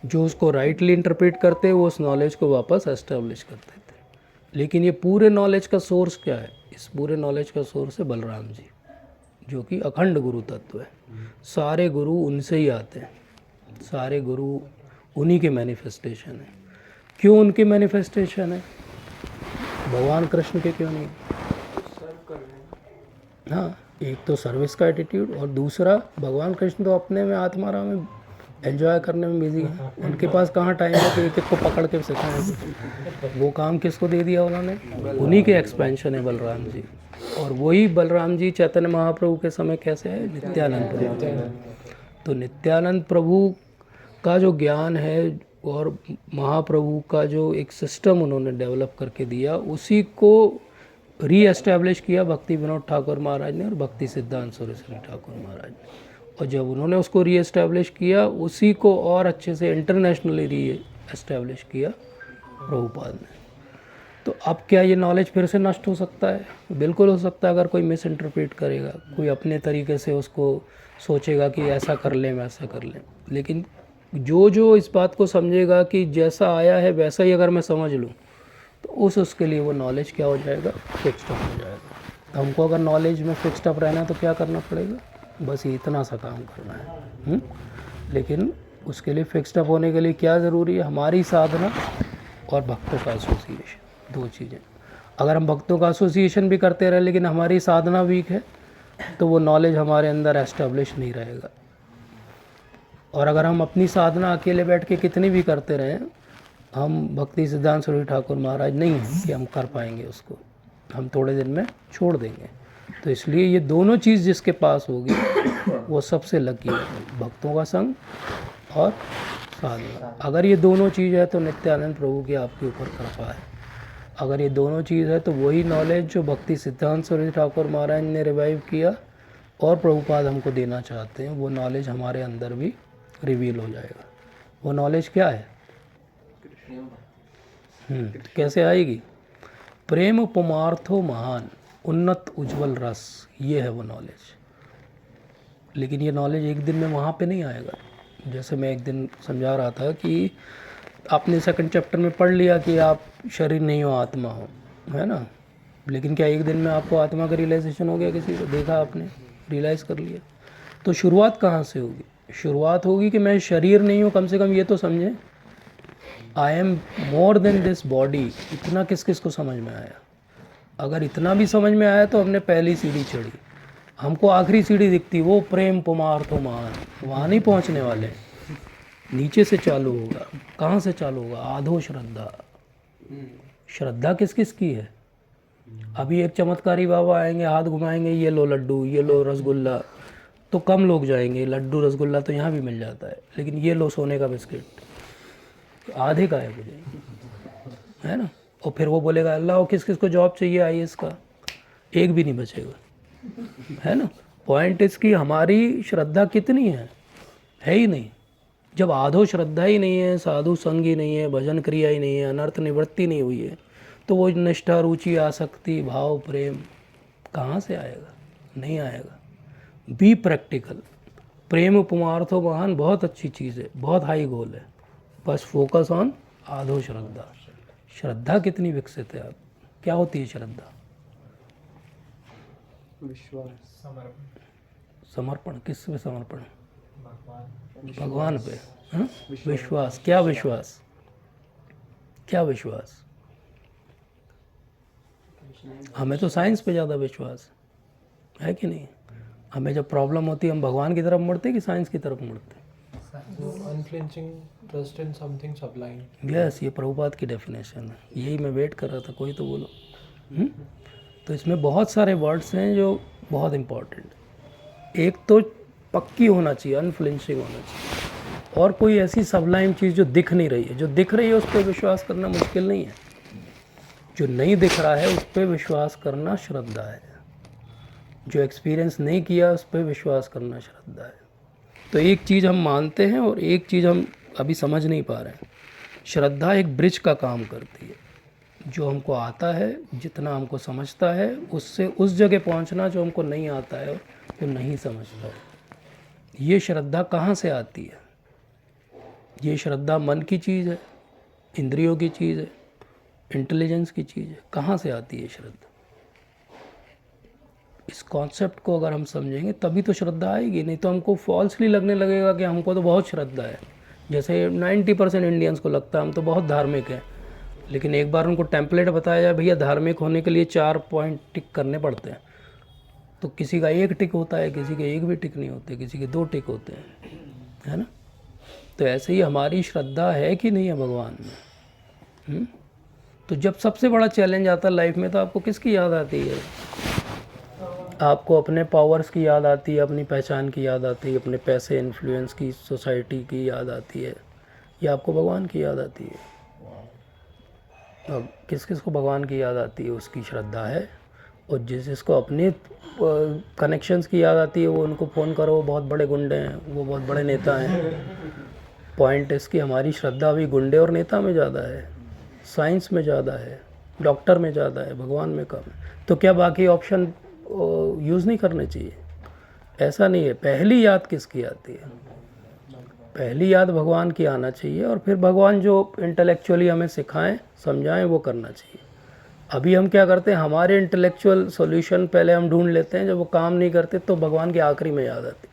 जो उसको राइटली इंटरप्रेट करते हैं वो उस नॉलेज को वापस एस्टेब्लिश कर देते हैं। लेकिन ये पूरे नॉलेज का सोर्स क्या है? इस पूरे नॉलेज का सोर्स है बलराम जी, जो कि अखंड गुरु तत्व है। सारे गुरु उनसे ही आते हैं, सारे गुरु उन्हीं के मैनिफेस्टेशन है। क्यों उनके मैनिफेस्टेशन है? भगवान कृष्ण के क्यों नहीं? हाँ, एक तो सर्विस का एटीट्यूड, और दूसरा भगवान कृष्ण तो अपने में आत्माराम में एंजॉय करने में बिजी है। उनके पास कहाँ टाइम है कि एक एक को पकड़ के सिखाएं। वो काम किसको दे दिया उन्होंने? उन्हीं के एक्सपेंशन है बलराम जी। और वही बलराम जी चैतन्य महाप्रभु के समय कैसे है? नित्यानंद प्रभु। तो नित्यानंद प्रभु का जो ज्ञान है और महाप्रभु का जो एक सिस्टम उन्होंने डेवलप करके दिया, उसी को री एस्टेब्लिश किया भक्ति विनोद ठाकुर महाराज ने और भक्ति सिद्धांत सरस्वती ठाकुर महाराज ने। और जब उन्होंने उसको री एस्टेब्लिश किया, उसी को और अच्छे से इंटरनेशनली री एस्टेब्लिश किया प्रभुपाद ने। तो अब क्या ये नॉलेज फिर से नष्ट हो सकता है? बिल्कुल हो सकता है, अगर कोई मिस इंटरप्रेट करेगा, कोई अपने तरीके से उसको सोचेगा कि ऐसा कर लें वैसा कर लें। लेकिन जो इस बात को समझेगा कि जैसा आया है वैसा ही अगर मैं समझ लूँ, तो उसके लिए वो नॉलेज क्या हो जाएगा? फिक्स्ड अप हो जाएगा। तो हमको अगर नॉलेज में फिक्स्ड अप रहना है तो क्या करना पड़ेगा? बस ये इतना सा काम करना है। लेकिन उसके लिए फिक्स्ड अप होने के लिए क्या ज़रूरी है? हमारी साधना और भक्तों का एसोसिएशन, दो चीज़ें। अगर हम भक्तों का एसोसिएशन भी करते रहे लेकिन हमारी साधना वीक है, तो वो नॉलेज हमारे अंदर एस्टेब्लिश नहीं रहेगा। और अगर हम अपनी साधना अकेले बैठ के कितनी भी करते रहें, हम भक्ति सिद्धांत सरस्वती ठाकुर महाराज नहीं हैं कि हम कर पाएंगे उसको, हम थोड़े दिन में छोड़ देंगे। तो इसलिए ये दोनों चीज़ जिसके पास होगी वो सबसे लकी है, भक्तों का संग और साधना। अगर ये दोनों चीज़ है तो नित्यानंद प्रभु की आपके ऊपर कृपा है। अगर ये दोनों चीज़ है तो वही नॉलेज जो भक्ति सिद्धांत सरस्वती ठाकुर महाराज ने रिवाइव किया और प्रभुपाद हमको देना चाहते हैं, वो नॉलेज हमारे अंदर भी रिवील हो जाएगा। वो नॉलेज क्या है? कैसे आएगी? प्रेम पुमार्थो महान उन्नत उज्जवल रस, ये है वो नॉलेज। लेकिन ये नॉलेज एक दिन में वहाँ पे नहीं आएगा। जैसे मैं एक दिन समझा रहा था कि आपने सेकंड चैप्टर में पढ़ लिया कि आप शरीर नहीं हो, आत्मा हो, है ना। लेकिन क्या एक दिन में आपको आत्मा का रियलाइजेशन हो गया? किसी को देखा आपने, रियलाइज़ कर लिया? तो शुरुआत कहाँ से होगी? शुरुआत होगी कि मैं शरीर नहीं हूँ, कम से कम ये तो समझें, I am more than this body. इतना किस किस को समझ में आया? अगर इतना भी समझ में आया तो हमने पहली सीढ़ी चढ़ी। हमको आखिरी सीढ़ी दिखती, वो प्रेम पुमार्थो महान, वहाँ नहीं पहुँचने वाले, नीचे से चालू होगा। कहाँ से चालू होगा? आधो श्रद्धा। श्रद्धा किस किस की है? अभी एक चमत्कारी बाबा आएंगे, हाथ घुमाएंगे, ये लो लड्डू, ये लो रसगुल्ला, तो कम लोग जाएंगे। लड्डू रसगुल्ला तो यहाँ भी मिल जाता है, लेकिन ये लो सोने का बिस्किट, तो आधे का है मुझे, है ना। और फिर वो बोलेगा अल्लाह किस किस को जॉब चाहिए IAS का, एक भी नहीं बचेगा, है ना। पॉइंट इसकी हमारी श्रद्धा कितनी है ही नहीं। जब आधो श्रद्धा ही नहीं है, साधु संग ही नहीं है, भजन क्रिया ही नहीं है, अनर्थ निवृत्ति नहीं हुई है, तो वो निष्ठा, रुचि, आसक्ति, भाव, प्रेम कहाँ से आएगा? नहीं आएगा। Be practical. प्रेम पुमार्थो महान बहुत अच्छी चीज़ है, बहुत हाई गोल है, बस फोकस ऑन आधो श्रद्धा। श्रद्धा कितनी विकसित है? आप क्या होती है श्रद्धा? विश्वास, समर्पण। किस पे समर्पण? भगवान पे। हाँ? विश्वास। क्या विश्वास? क्या विश्वास? हमें तो साइंस पे ज़्यादा विश्वास है कि नहीं? हमें जब प्रॉब्लम होती है हम भगवान की तरफ मुड़ते कि साइंस की तरफ मुड़ते? Unflinching trust in something सबलाइन। Yes, ये प्रभुपाद की डेफिनेशन है, यही मैं वेट कर रहा था, कोई तो बोलो। तो इसमें बहुत सारे वर्ड्स हैं जो बहुत इम्पोर्टेंट। एक तो पक्की होना चाहिए, अनफ्लिंचिंग होना चाहिए, और कोई ऐसी सबलाइम चीज़ जो दिख नहीं रही है। जो दिख रही है उस पर विश्वास करना मुश्किल नहीं है, जो नहीं दिख रहा है उस पर विश्वास करना श्रद्धा है, जो एक्सपीरियंस नहीं किया उस पर विश्वास करना श्रद्धा है। तो एक चीज़ हम मानते हैं और एक चीज़ हम अभी समझ नहीं पा रहे हैं। श्रद्धा एक ब्रिज का काम करती है, जो हमको आता है, जितना हमको समझता है, उससे उस जगह पहुंचना जो हमको नहीं आता है, जो नहीं समझता है। ये श्रद्धा कहाँ से आती है? ये श्रद्धा मन की चीज़ है, इंद्रियों की चीज़ है, इंटेलिजेंस की चीज़ है। कहाँ से आती है श्रद्धा? इस कॉन्सेप्ट को अगर हम समझेंगे तभी तो श्रद्धा आएगी, नहीं तो हमको फॉल्सली लगने लगेगा कि हमको तो बहुत श्रद्धा है। जैसे 90% इंडियंस को लगता है हम तो बहुत धार्मिक हैं, लेकिन एक बार उनको टेम्पलेट बताया जाए भैया धार्मिक होने के लिए 4 पॉइंट टिक करने पड़ते हैं, तो किसी का 1 टिक होता है, किसी के 1 भी टिक नहीं होते, किसी के 2 टिक होते हैं, है ना। तो ऐसे ही हमारी श्रद्धा है कि नहीं है भगवान में। तो जब सबसे बड़ा चैलेंज आता है लाइफ में, तो आपको किसकी याद आती है? आपको अपने पावर्स की याद आती है, अपनी पहचान की याद आती है, अपने पैसे, इन्फ्लुएंस की, सोसाइटी की याद आती है, ये आपको भगवान की याद आती है। अब किस किस को भगवान की याद आती है, उसकी श्रद्धा है। और जिसको अपने कनेक्शंस की याद आती है, वो उनको फ़ोन करो, वो बहुत बड़े गुंडे हैं, वो बहुत बड़े नेता हैं। पॉइंट इसकी हमारी श्रद्धा अभी गुंडे और नेता में ज़्यादा है, साइंस में ज़्यादा है, डॉक्टर में ज़्यादा है, भगवान में कम है। तो क्या बाकी ऑप्शन यूज़ नहीं करने चाहिए? ऐसा नहीं है। पहली याद किसकी आती है? पहली याद भगवान की आना चाहिए, और फिर भगवान जो इंटेलेक्चुअली हमें सिखाएं, समझाएं, वो करना चाहिए। अभी हम क्या करते हैं, हमारे इंटेलेक्चुअल सॉल्यूशन पहले हम ढूंढ लेते हैं, जब वो काम नहीं करते तो भगवान की आखिरी में याद आती।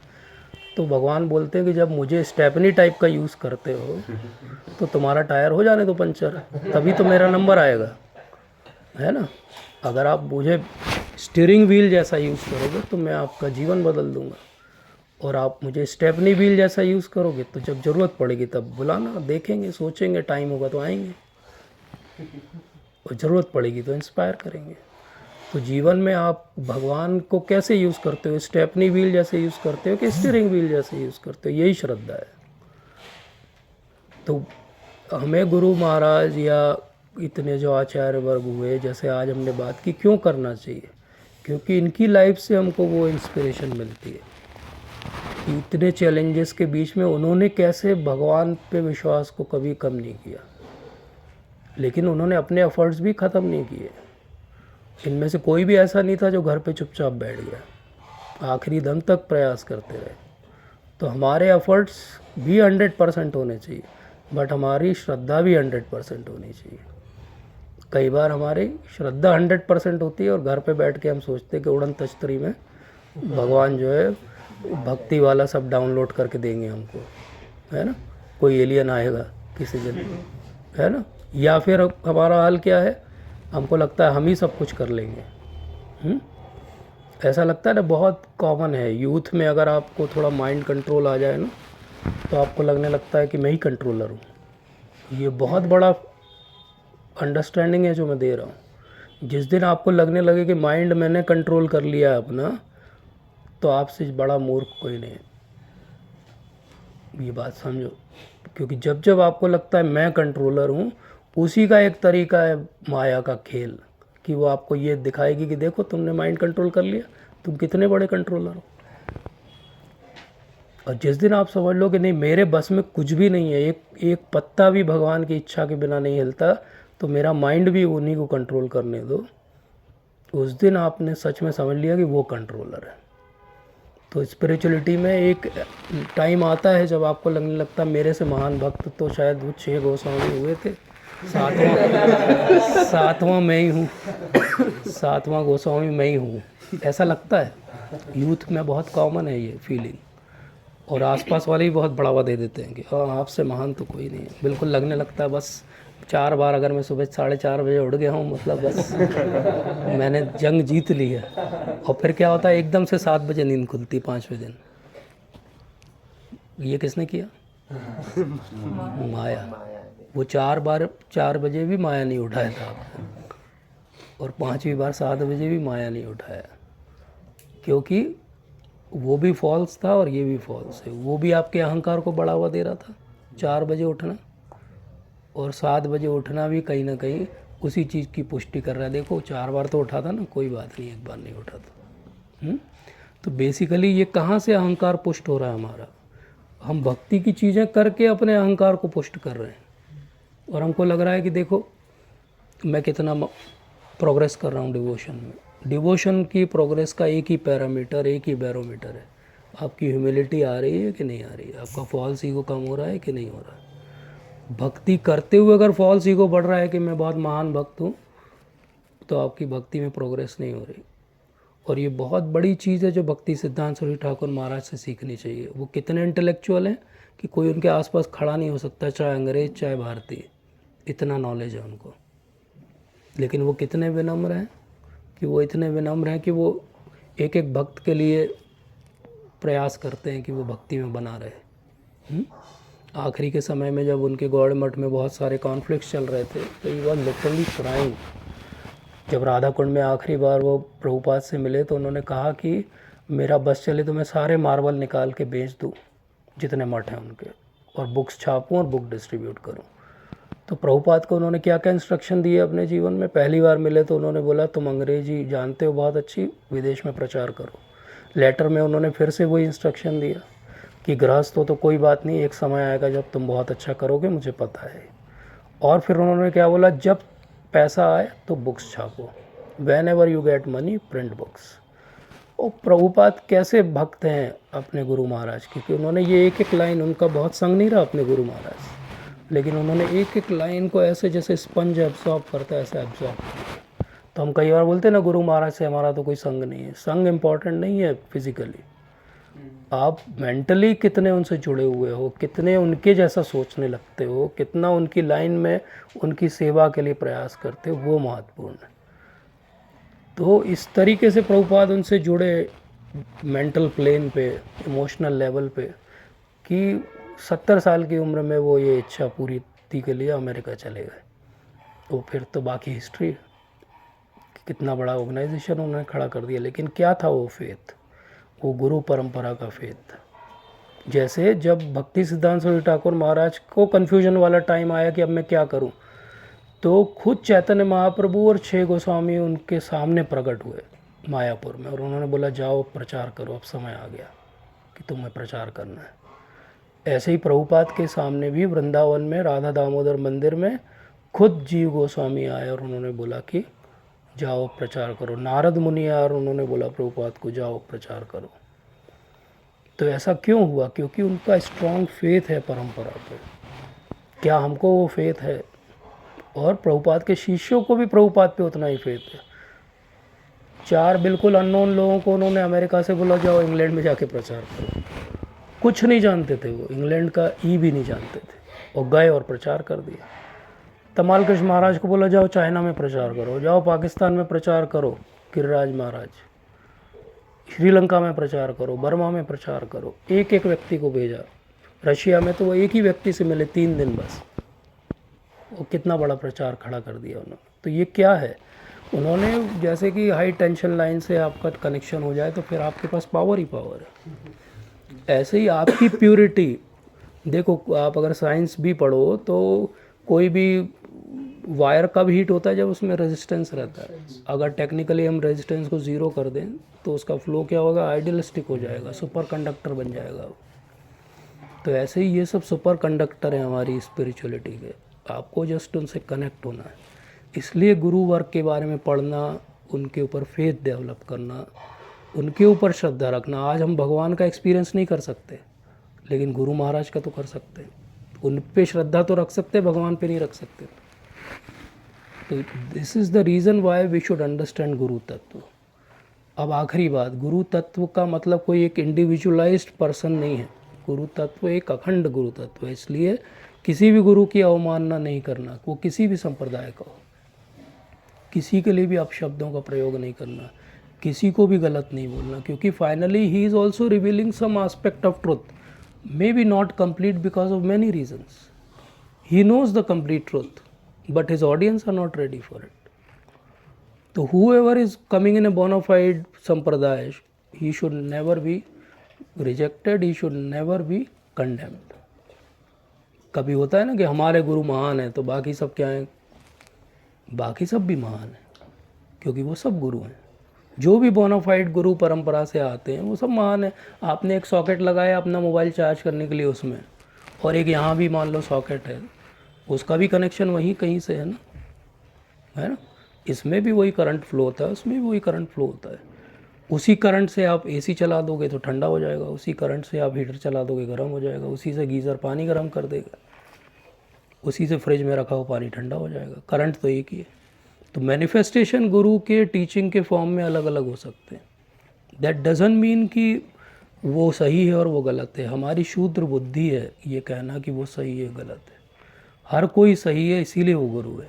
तो भगवान बोलते हैं कि जब मुझे स्टेपनी टाइप का यूज़ करते हो तो तुम्हारा टायर हो जाने दो पंचर, तभी तो मेरा नंबर आएगा, है ना। अगर आप मुझे स्टीयरिंग व्हील जैसा यूज़ करोगे तो मैं आपका जीवन बदल दूंगा, और आप मुझे स्टेपनी व्हील जैसा यूज़ करोगे तो जब ज़रूरत पड़ेगी तब बुलाना, देखेंगे, सोचेंगे, टाइम होगा तो आएंगे, और ज़रूरत पड़ेगी तो इंस्पायर करेंगे। तो जीवन में आप भगवान को कैसे यूज़ करते हो? स्टेपनी व्हील जैसे यूज़ करते हो कि स्टीयरिंग व्हील जैसे यूज़ करते हो? यही श्रद्धा है। तो हमें गुरु महाराज या इतने जो आचार्य वर्ग हुए, जैसे आज हमने बात की, क्यों करना चाहिए? क्योंकि इनकी लाइफ से हमको वो इंस्पिरेशन मिलती है कि इतने चैलेंजेस के बीच में उन्होंने कैसे भगवान पे विश्वास को कभी कम नहीं किया, लेकिन उन्होंने अपने एफर्ट्स भी ख़त्म नहीं किए। इनमें से कोई भी ऐसा नहीं था जो घर पे चुपचाप बैठ गया, आखिरी दम तक प्रयास करते रहे। तो हमारे एफर्ट्स भी 100% होने चाहिए, बट हमारी श्रद्धा भी 100% होनी चाहिए। कई बार हमारी श्रद्धा 100% होती है और घर पे बैठ के हम सोचते हैं कि उड़न तश्तरी में भगवान जो है भक्ति वाला सब डाउनलोड करके देंगे हमको, है ना, कोई एलियन आएगा किसी दिन, है ना। या फिर हमारा हाल क्या है, हमको लगता है हम ही सब कुछ कर लेंगे। ऐसा लगता है ना, बहुत कॉमन है यूथ में। अगर आपको थोड़ा माइंड कंट्रोल आ जाए ना, तो आपको लगने लगता है कि मैं ही कंट्रोलर हूँ। ये बहुत बड़ा अंडरस्टैंडिंग है जो मैं दे रहा हूँ। जिस दिन आपको लगने लगे कि माइंड मैंने कंट्रोल कर लिया है अपना, तो आपसे बड़ा मूर्ख कोई नहीं है, ये बात समझो। क्योंकि जब जब आपको लगता है मैं कंट्रोलर हूँ, उसी का एक तरीका है माया का खेल, कि वो आपको ये दिखाएगी कि देखो तुमने माइंड कंट्रोल कर लिया, तुम कितने बड़े कंट्रोलर हो। और जिस दिन आप समझ लो कि नहीं, मेरे बस में कुछ भी नहीं है, एक पत्ता भी भगवान की इच्छा के बिना नहीं हिलता, तो मेरा माइंड भी उन्हीं को कंट्रोल करने दो, उस दिन आपने सच में समझ लिया कि वो कंट्रोलर है। तो स्पिरिचुअलिटी में एक टाइम आता है जब आपको लगने लगता है मेरे से महान भक्त तो शायद वो 6 गोस्वामी हुए थे, सातवां मैं ही हूँ, 7वां गोस्वामी मैं ही हूँ, ऐसा लगता है। यूथ में बहुत कॉमन है ये फीलिंग, और आसपास वाले भी बहुत बढ़ावा दे देते हैं कि हाँ आपसे महान तो कोई नहीं है। बिल्कुल लगने लगता है बस 4 बार अगर मैं सुबह 4:30 बजे उठ गया हूँ, मतलब बस मैंने जंग जीत ली है। और फिर क्या होता है, एकदम से 7 बजे नींद खुलती 5वें दिन। ये किसने किया? माया। वो 4 बार 4 बजे भी माया नहीं उठाया था आपको, और 5वीं बार 7 बजे भी माया नहीं उठाया, क्योंकि वो भी फॉल्स था और ये भी फॉल्स है। वो भी आपके अहंकार को बढ़ावा दे रहा था, 4 बजे उठना, और 7 बजे उठना भी कहीं ना कहीं उसी चीज़ की पुष्टि कर रहा है। देखो 4 बार तो उठा था ना, कोई बात नहीं, 1 बार नहीं उठा था। तो बेसिकली ये कहाँ से अहंकार पुष्ट हो रहा है हमारा? हम भक्ति की चीज़ें करके अपने अहंकार को पुष्ट कर रहे हैं, और हमको लग रहा है कि देखो मैं कितना प्रोग्रेस कर रहा हूँ डिवोशन में। डिवोशन की प्रोग्रेस का एक ही पैरामीटर, एक ही बैरोमीटर है, आपकी ह्यूमिलिटी आ रही है कि नहीं आ रही है, आपका फॉल्स ईगो कम हो रहा है कि नहीं हो रहा है। भक्ति करते हुए अगर फॉल्स ईगो बढ़ रहा है कि मैं बहुत महान भक्त हूँ, तो आपकी भक्ति में प्रोग्रेस नहीं हो रही। और ये बहुत बड़ी चीज़ है जो भक्ति सिद्धांत सरस्वती ठाकुर महाराज से सीखनी चाहिए। वो कितने इंटेलेक्चुअल हैं कि कोई उनके आसपास खड़ा नहीं हो सकता, चाहे अंग्रेज चाहे भारतीय, इतना नॉलेज है उनको। लेकिन वो कितने विनम्र हैं कि वो इतने विनम्र हैं कि वो एक एक भक्त के लिए प्रयास करते हैं कि वो भक्ति में बना रहे। आखिरी के समय में जब उनके गौड़ मठ में बहुत सारे कॉन्फ्लिक्ट्स चल रहे थे, तो ये वॉज लिटरली क्राइंग। जब राधा कुंड में आखिरी बार वो प्रभुपाद से मिले तो उन्होंने कहा कि मेरा बस चले तो मैं सारे मार्बल निकाल के बेच दूँ जितने मठ हैं उनके, और बुक्स छापूँ और बुक डिस्ट्रीब्यूट करूँ। तो प्रभुपाद को उन्होंने क्या क्या इंस्ट्रक्शन दिए अपने जीवन में? पहली बार मिले तो उन्होंने बोला तुम अंग्रेजी जानते हो बहुत अच्छी, विदेश में प्रचार करो। लेटर में उन्होंने फिर से वही इंस्ट्रक्शन दिया कि गृहस्थ हो तो कोई बात नहीं, एक समय आएगा जब तुम बहुत अच्छा करोगे, मुझे पता है। और फिर उन्होंने क्या बोला, जब पैसा आए तो बुक्स छापो, whenever you get money print books. और प्रभुपाद कैसे भक्त हैं अपने गुरु महाराज की, कि उन्होंने ये एक एक लाइन, उनका बहुत संग नहीं रहा अपने गुरु महाराज, लेकिन उन्होंने एक एक लाइन को ऐसे जैसे स्पंज एब्जॉर्ब करता है ऐसे एब्जॉर्ब किया। तो हम कई बार बोलते हैं ना गुरु महाराज से हमारा तो कोई संग नहीं है। संग इम्पॉर्टेंट नहीं है फिजिकली, आप मेंटली कितने उनसे जुड़े हुए हो, कितने उनके जैसा सोचने लगते हो, कितना उनकी लाइन में उनकी सेवा के लिए प्रयास करते हो, वो महत्वपूर्ण है। तो इस तरीके से प्रभुपाद उनसे जुड़े मेंटल प्लेन पे, इमोशनल लेवल पे, कि 70 साल की उम्र में वो ये इच्छा पूरी के लिए अमेरिका चले गए। तो फिर तो बाकी हिस्ट्री है, कितना बड़ा ऑर्गेनाइजेशन उन्होंने खड़ा कर दिया। लेकिन क्या था वो फेथ? वो गुरु परंपरा का फेथ था। जैसे जब भक्ति सिद्धांत सरस्वती ठाकुर महाराज को कन्फ्यूजन वाला टाइम आया कि अब मैं क्या करूं, तो खुद चैतन्य महाप्रभु और 6 गोस्वामी उनके सामने प्रकट हुए मायापुर में, और उन्होंने बोला जाओ प्रचार करो, अब समय आ गया कि तुम्हें प्रचार करना है। ऐसे ही प्रभुपाद के सामने भी वृंदावन में राधा दामोदर मंदिर में खुद जीव गोस्वामी आए और उन्होंने बोला कि जाओ प्रचार करो। नारद मुनि आए और उन्होंने बोला प्रभुपाद को जाओ प्रचार करो। तो ऐसा क्यों हुआ? क्योंकि उनका स्ट्रॉन्ग फेथ है परंपरा पे। क्या हमको वो फेथ है? और प्रभुपाद के शिष्यों को भी प्रभुपाद पे उतना ही फेथ है। 4 बिल्कुल अननोन लोगों को उन्होंने अमेरिका से बोला जाओ इंग्लैंड में जाके प्रचार करो। कुछ नहीं जानते थे वो, इंग्लैंड का ई भी नहीं जानते थे, और गए और प्रचार कर दिया। तमाल कृष्ण महाराज को बोला जाओ चाइना में प्रचार करो, जाओ पाकिस्तान में प्रचार करो, गिरिराज महाराज, श्रीलंका में प्रचार करो, बर्मा में प्रचार करो। एक एक व्यक्ति को भेजा। रशिया में तो वो एक ही व्यक्ति से मिले 3 दिन बस, वो कितना बड़ा प्रचार खड़ा कर दिया उन्होंने। तो ये क्या है? उन्होंने जैसे कि हाई टेंशन लाइन से आपका कनेक्शन हो जाए तो फिर आपके पास पावर ही पावर है। ऐसे ही आपकी प्योरिटी, देखो आप अगर साइंस भी पढ़ो तो कोई भी वायर कब हीट होता है? जब उसमें रेजिस्टेंस रहता है। अगर टेक्निकली हम रेजिस्टेंस को ज़ीरो कर दें तो उसका फ्लो क्या होगा? आइडियलिस्टिक हो जाएगा, सुपर कंडक्टर बन जाएगा। तो ऐसे ही ये सब सुपर कंडक्टर हैं हमारी स्पिरिचुअलिटी के, आपको जस्ट उनसे कनेक्ट होना है। इसलिए गुरु वर्ग के बारे में पढ़ना, उनके ऊपर फेथ डेवलप करना, उनके ऊपर श्रद्धा रखना। आज हम भगवान का एक्सपीरियंस नहीं कर सकते, लेकिन गुरु महाराज का तो कर सकते हैं। उन पे श्रद्धा तो रख सकते, भगवान पे नहीं रख सकते। तो this is the reason why we should understand गुरु तत्व। अब आखिरी बात, गुरु तत्व का मतलब कोई एक इंडिविजुअलाइज्ड पर्सन नहीं है। गुरु तत्व एक अखंड गुरु तत्व है। इसलिए किसी भी गुरु की अवमानना नहीं करना, वो किसी भी संप्रदाय का हो। किसी के लिए भी अपशब्दों का प्रयोग नहीं करना, किसी को भी गलत नहीं बोलना, क्योंकि finally he is also revealing some aspect of truth, may be not complete because of many reasons. He knows the complete truth but his audience are not ready for it. So whoever is coming in a bona fide sampradaya, he should never be rejected, he should never be condemned. कभी होता है ना कि हमारे गुरु महान हैं तो बाकी सब क्या हैं? बाकी सब भी महान हैं, क्योंकि वो सब गुरु हैं। जो भी बोनाफाइड गुरु परंपरा से आते हैं वो सब महान हैं। आपने एक सॉकेट लगाया अपना मोबाइल चार्ज करने के लिए उसमें, और एक यहाँ भी मान लो सॉकेट है, उसका भी कनेक्शन वहीं कहीं से है ना? इसमें भी वही करंट फ्लो होता है, उसमें भी वही करंट फ्लो होता है। उसी करंट से आप एसी चला दोगे तो ठंडा हो जाएगा, उसी करंट से आप हीटर चला दोगे गर्म हो जाएगा, उसी से गीज़र पानी गर्म कर देगा, उसी से फ्रिज में रखा हुआ पानी ठंडा हो जाएगा। करंट तो एक ही है। तो मैनिफेस्टेशन गुरु के टीचिंग के फॉर्म में अलग अलग हो सकते हैं। दैट डजंट मीन कि वो सही है और वो गलत है। हमारी शूद्र बुद्धि है ये कहना कि वो सही है गलत है। हर कोई सही है, इसीलिए वो गुरु है।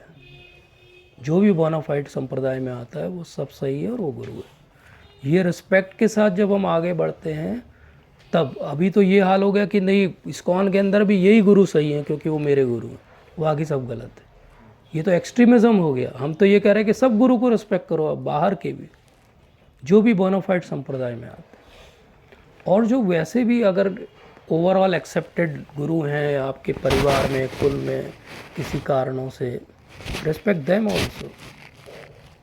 जो भी बोनाफाइड संप्रदाय में आता है वो सब सही है और वो गुरु है। ये रिस्पेक्ट के साथ जब हम आगे बढ़ते हैं तब, अभी तो ये हाल हो गया कि नहीं इस्कॉन के अंदर भी यही गुरु सही है क्योंकि वो मेरे गुरु हैं, बाकी सब गलत है। ये तो एक्सट्रीमिज़म हो गया। हम तो ये कह रहे हैं कि सब गुरु को रिस्पेक्ट करो, अब बाहर के भी जो भी बोनाफाइड संप्रदाय में आते हैं। और जो वैसे भी अगर ओवरऑल एक्सेप्टेड गुरु हैं आपके परिवार में, कुल में, किसी कारणों से, रिस्पेक्ट देम ऑल्सो।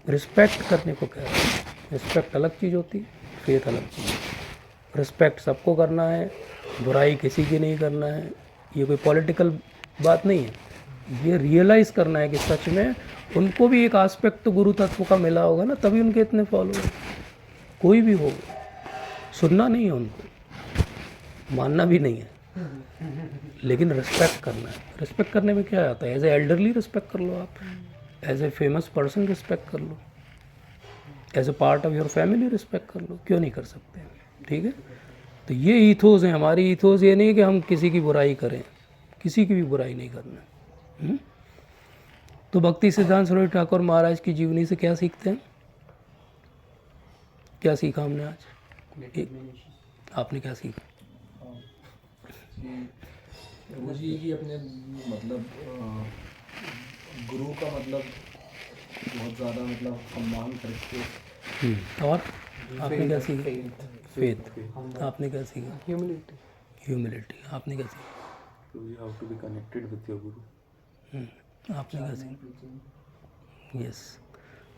रिस्पेक्ट करने को कह रहे हैं। रिस्पेक्ट अलग चीज़ होती है, फेथ अलग चीज़ है। रिस्पेक्ट सबको करना है, बुराई किसी की नहीं करना है। ये कोई पॉलिटिकल बात नहीं है, ये रियलाइज़ करना है कि सच में उनको भी एक आस्पेक्ट तो गुरु तत्व का मिला होगा ना, तभी उनके इतने फॉलोअर। कोई भी हो, सुनना नहीं है उनको, मानना भी नहीं है, लेकिन रिस्पेक्ट करना है। रिस्पेक्ट करने में क्या आता है? एज ए एल्डरली रिस्पेक्ट कर लो आप, as a famous person respect कर लो, as a part of your family respect कर लो, क्यों नहीं कर सकते? ठीक है, तो ये ईथोस है हमारी। ईथोस ये नहीं कि हम किसी की बुराई करें, किसी की भी बुराई नहीं करना। तो भक्ति सिद्धांत सरोज ठाकुर महाराज की जीवनी से क्या सीखते हैं? क्या सीखा हमने आज? आपने क्या सीखा? प्रभु जी की अपने मतलब गुरु का मतलब बहुत ज़्यादा मतलब सम्मान करके। और आपने क्या सीखा? फेथ। आपने क्या सीखा? ह्यूमिलिटी। ह्यूमिलिटी। आपने क्या सीखा? So you have to be connected with your guru. आपने क्या सीखा? यस।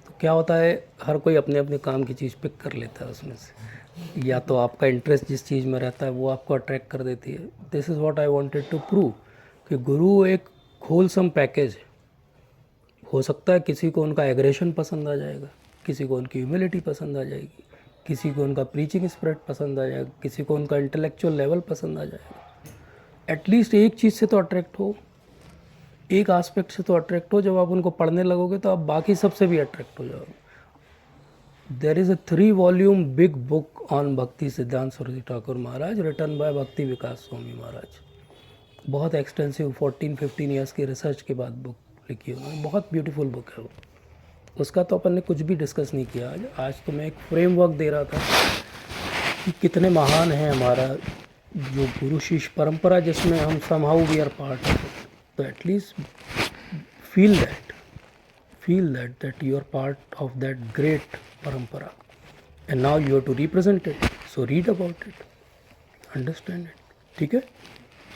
तो क्या होता है, हर कोई अपने अपने काम की चीज़ पिक कर लेता है उसमें से, या तो आपका इंटरेस्ट जिस चीज़ में रहता है वो आपको अट्रैक्ट कर देती है। This is what I wanted to prove कि गुरु एक होलसम पैकेज है। हो सकता है किसी को उनका एग्रेशन पसंद आ जाएगा, किसी को उनकी ह्यूमिलिटी पसंद आ जाएगी, किसी को उनका प्रीचिंग स्पिरिट पसंद आ जाएगा, किसी को उनका इंटेलेक्चुअल लेवल पसंद आ जाएगा। एटलीस्ट एक चीज़ से तो अट्रैक्ट हो, एक आस्पेक्ट से तो अट्रैक्ट हो। जब आप उनको पढ़ने लगोगे तो आप बाकी सबसे भी अट्रैक्ट हो जाओगे। There is a 3 volume big book on Bhakti Siddhanta Saraswati Thakur Maharaj, written by Bhakti Vikas Swami Maharaj. बहुत एक्सटेंसिव 14-15 ईयर्स की रिसर्च के बाद बुक लिखी उन्होंने। बहुत ब्यूटीफुल बुक है वो। उसका तो अपन ने कुछ भी डिस्कस नहीं किया आज। आज तो मैं एक फ्रेमवर्क दे रहा था कि कितने महान हैं हमारा जो गुरु शिष्य परंपरा, जिसमें हम somehow we are part of it. तो at least feel that you are part of that great parampara, and now you have to represent it, so read about it, understand it. ठीक है,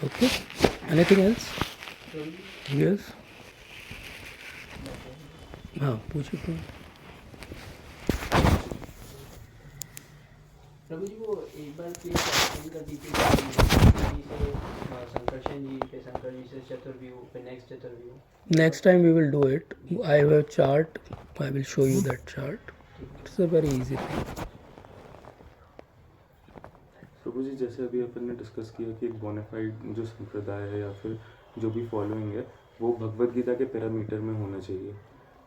ओके। Anything else? यस, हाँ पूछिए। प्रभु जी वो एक बार प्लीज एक्सप्लेन कर दीजिए संकर्षण जी पे, शंकर जी से चतुर्व्यूह पे, next चतुर्व्यूह। Next time we will do it. I have a chart. I will show you that chart. It's a very easy thing. प्रभु जी, जैसे अभी अपन ने डिस्कस किया कि एक बोनाफाइड जो संप्रदाय है या फिर जो भी फॉलोइंग है वो भगवत गीता के पैरामीटर में होना चाहिए,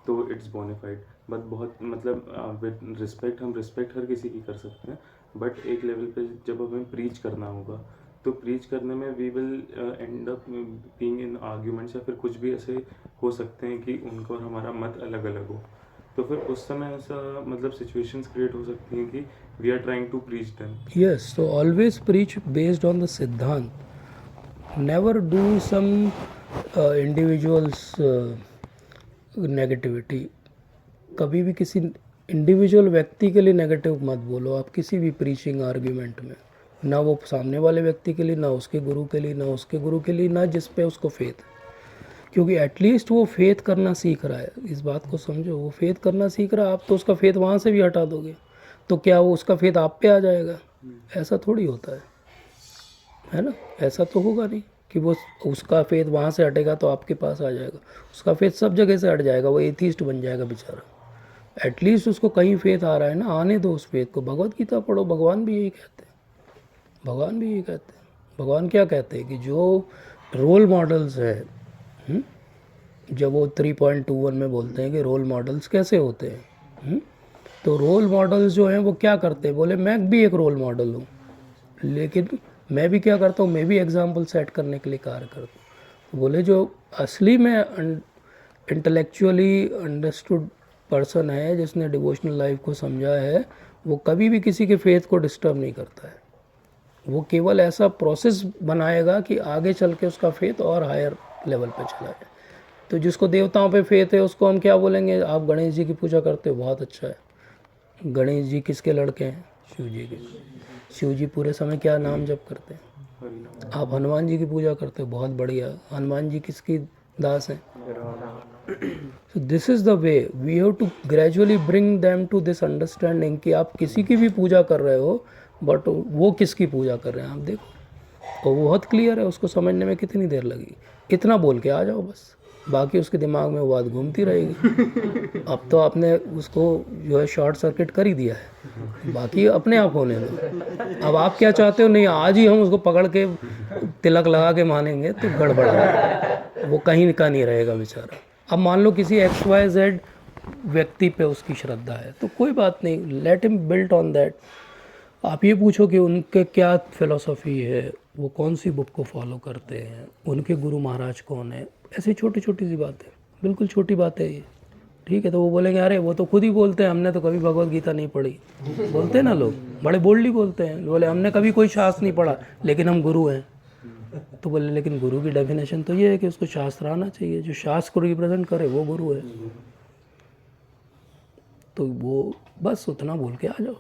तो इट्स बोनाफाइड। बट बहुत मतलब विद रिस्पेक्ट, हम रिस्पेक्ट हर किसी की कर सकते हैं, बट एक लेवल पे जब हमें प्रीच करना होगा तो प्रीच करने में we will end up being in arguments, या फिर कुछ भी ऐसे हो सकते हैं कि उनका और हमारा मत अलग अलग हो। तो फिर उस समय ऐसा मतलब सिचुएशंस क्रिएट हो सकती हैं कि we are trying to preach them. Yes, so always preach based on the Siddhant. Never do some individual's negativity. कभी भी किसी इंडिविजुअल व्यक्ति के लिए नेगेटिव मत बोलो आप किसी भी प्रीचिंग आर्ग्यूमेंट में, ना वो सामने वाले व्यक्ति के लिए, ना उसके गुरु के लिए, ना उसके गुरु के लिए, ना जिस पे उसको फेथ। क्योंकि एटलीस्ट वो फेथ करना सीख रहा है, इस बात को समझो। वो फेथ करना सीख रहा है, आप तो उसका फेथ वहाँ से भी हटा दोगे तो क्या वो उसका फेथ आप पे आ जाएगा? ऐसा थोड़ी होता है ना? ऐसा तो होगा नहीं कि वो उसका फेथ वहाँ से हटेगा तो आपके पास आ जाएगा। उसका फेथ सब जगह से हट जाएगा, वो एथीस्ट बन जाएगा बेचारा। एटलीस्ट उसको कहीं फेथ आ रहा है ना, आने दो उस फेथ को। भगवत गीता पढ़ो, भगवान भी यही कहते हैं। भगवान भी यही कहते हैं। भगवान क्या कहते हैं कि जो रोल मॉडल्स है, जब वो 3.21 में बोलते हैं कि रोल मॉडल्स कैसे होते हैं, तो रोल मॉडल्स जो हैं वो क्या करते हैं? बोले मैं भी एक रोल मॉडल हूँ, लेकिन मैं भी क्या करता हूँ, मैं भी एग्जाम्पल सेट करने के लिए कार्य करता हूँ। बोले जो असली में इंटेलेक्चुअली अंडरस्टूड पर्सन है, जिसने डिवोशनल लाइफ को समझा है, वो कभी भी किसी के फेथ को डिस्टर्ब नहीं करता है। वो केवल ऐसा प्रोसेस बनाएगा कि आगे चल के उसका फेथ और हायर लेवल पे चला जाए। तो जिसको देवताओं पे फेथ है उसको हम क्या बोलेंगे? आप गणेश जी की पूजा करते हो, बहुत अच्छा है। गणेश जी किसके लड़के हैं? शिव जी के। शिव जी पूरे समय क्या नाम जप करते हैं? हरिनाम। आप हनुमान जी की पूजा करते हो, बहुत बढ़िया। हनुमान जी किसकी दास हैं? So this is the way we have to gradually bring them to this understanding कि आप किसी की भी पूजा कर रहे हो बट वो किसकी पूजा कर रहे हैं आप देखो, और वो बहुत क्लियर है, उसको समझने में कितनी देर लगी, इतना बोल के आ जाओ बस, बाकी उसके दिमाग में वो बात घूमती रहेगी। अब तो आपने उसको जो है शॉर्ट सर्किट कर ही दिया है, बाकी अपने आप होने दो। अब आप क्या चाहते हो, नहीं आज ही हम उसको पकड़ के तिलक लगा के मानेंगे तो गड़बड़ है, वो कहीं का नहीं रहेगा बेचारा। अब मान लो किसी XYZ व्यक्ति पे उसकी श्रद्धा है तो कोई बात नहीं, let him built on that. आप ये पूछो कि उनके क्या फिलॉसफी है, वो कौन सी बुक को फॉलो करते हैं, उनके गुरु महाराज कौन है, ऐसी छोटी छोटी सी बातें, बिल्कुल छोटी बात है ये, ठीक है। तो वो बोलेंगे अरे वो तो खुद ही बोलते हैं हमने तो कभी भगवत गीता नहीं पढ़ी, बोलते हैं ना लोग, बड़े बोल्डली बोलते हैं, बोले हमने कभी कोई शास्त्र नहीं पढ़ा लेकिन हम गुरु हैं। तो बोले लेकिन गुरु की डेफिनेशन तो ये है कि उसको शास्त्र आना चाहिए, जो शास्त्र को रिप्रेजेंट करे वो गुरु है। तो वो बस उतना बोल के आ जाओ,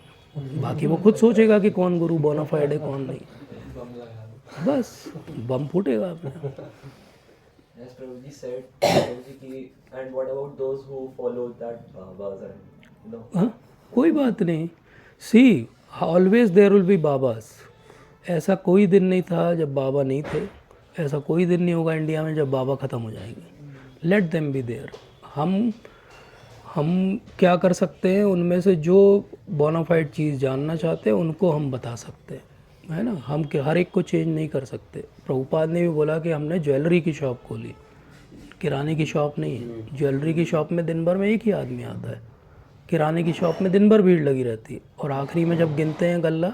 बाकी वो खुद सोचेगा कि कौन गुरु बोनाफाइड है कौन नहीं, बस बम फूटेगा अपने। As Prabhuji said, Prabhuji ki, and what about those who follow that Babas and हाँ, कोई बात नहीं, सी ऑलवेज देयर विल बी बाबास। ऐसा कोई दिन नहीं था जब बाबा नहीं थे, ऐसा कोई दिन नहीं होगा इंडिया में जब बाबा ख़त्म हो जाएंगे। Let them be there. हम क्या कर सकते हैं, उनमें से जो बोनाफाइड चीज़ जानना चाहते हैं उनको हम बता सकते हैं, है ना। हम हर एक को चेंज नहीं कर सकते। प्रभुपाद ने भी बोला कि हमने ज्वेलरी की शॉप खोली, किराने की शॉप नहीं है। ज्वेलरी की शॉप में दिन भर में एक ही आदमी आता है, किराने की शॉप में दिन भर भीड़ लगी रहती है, और आखिरी में जब गिनते हैं गल्ला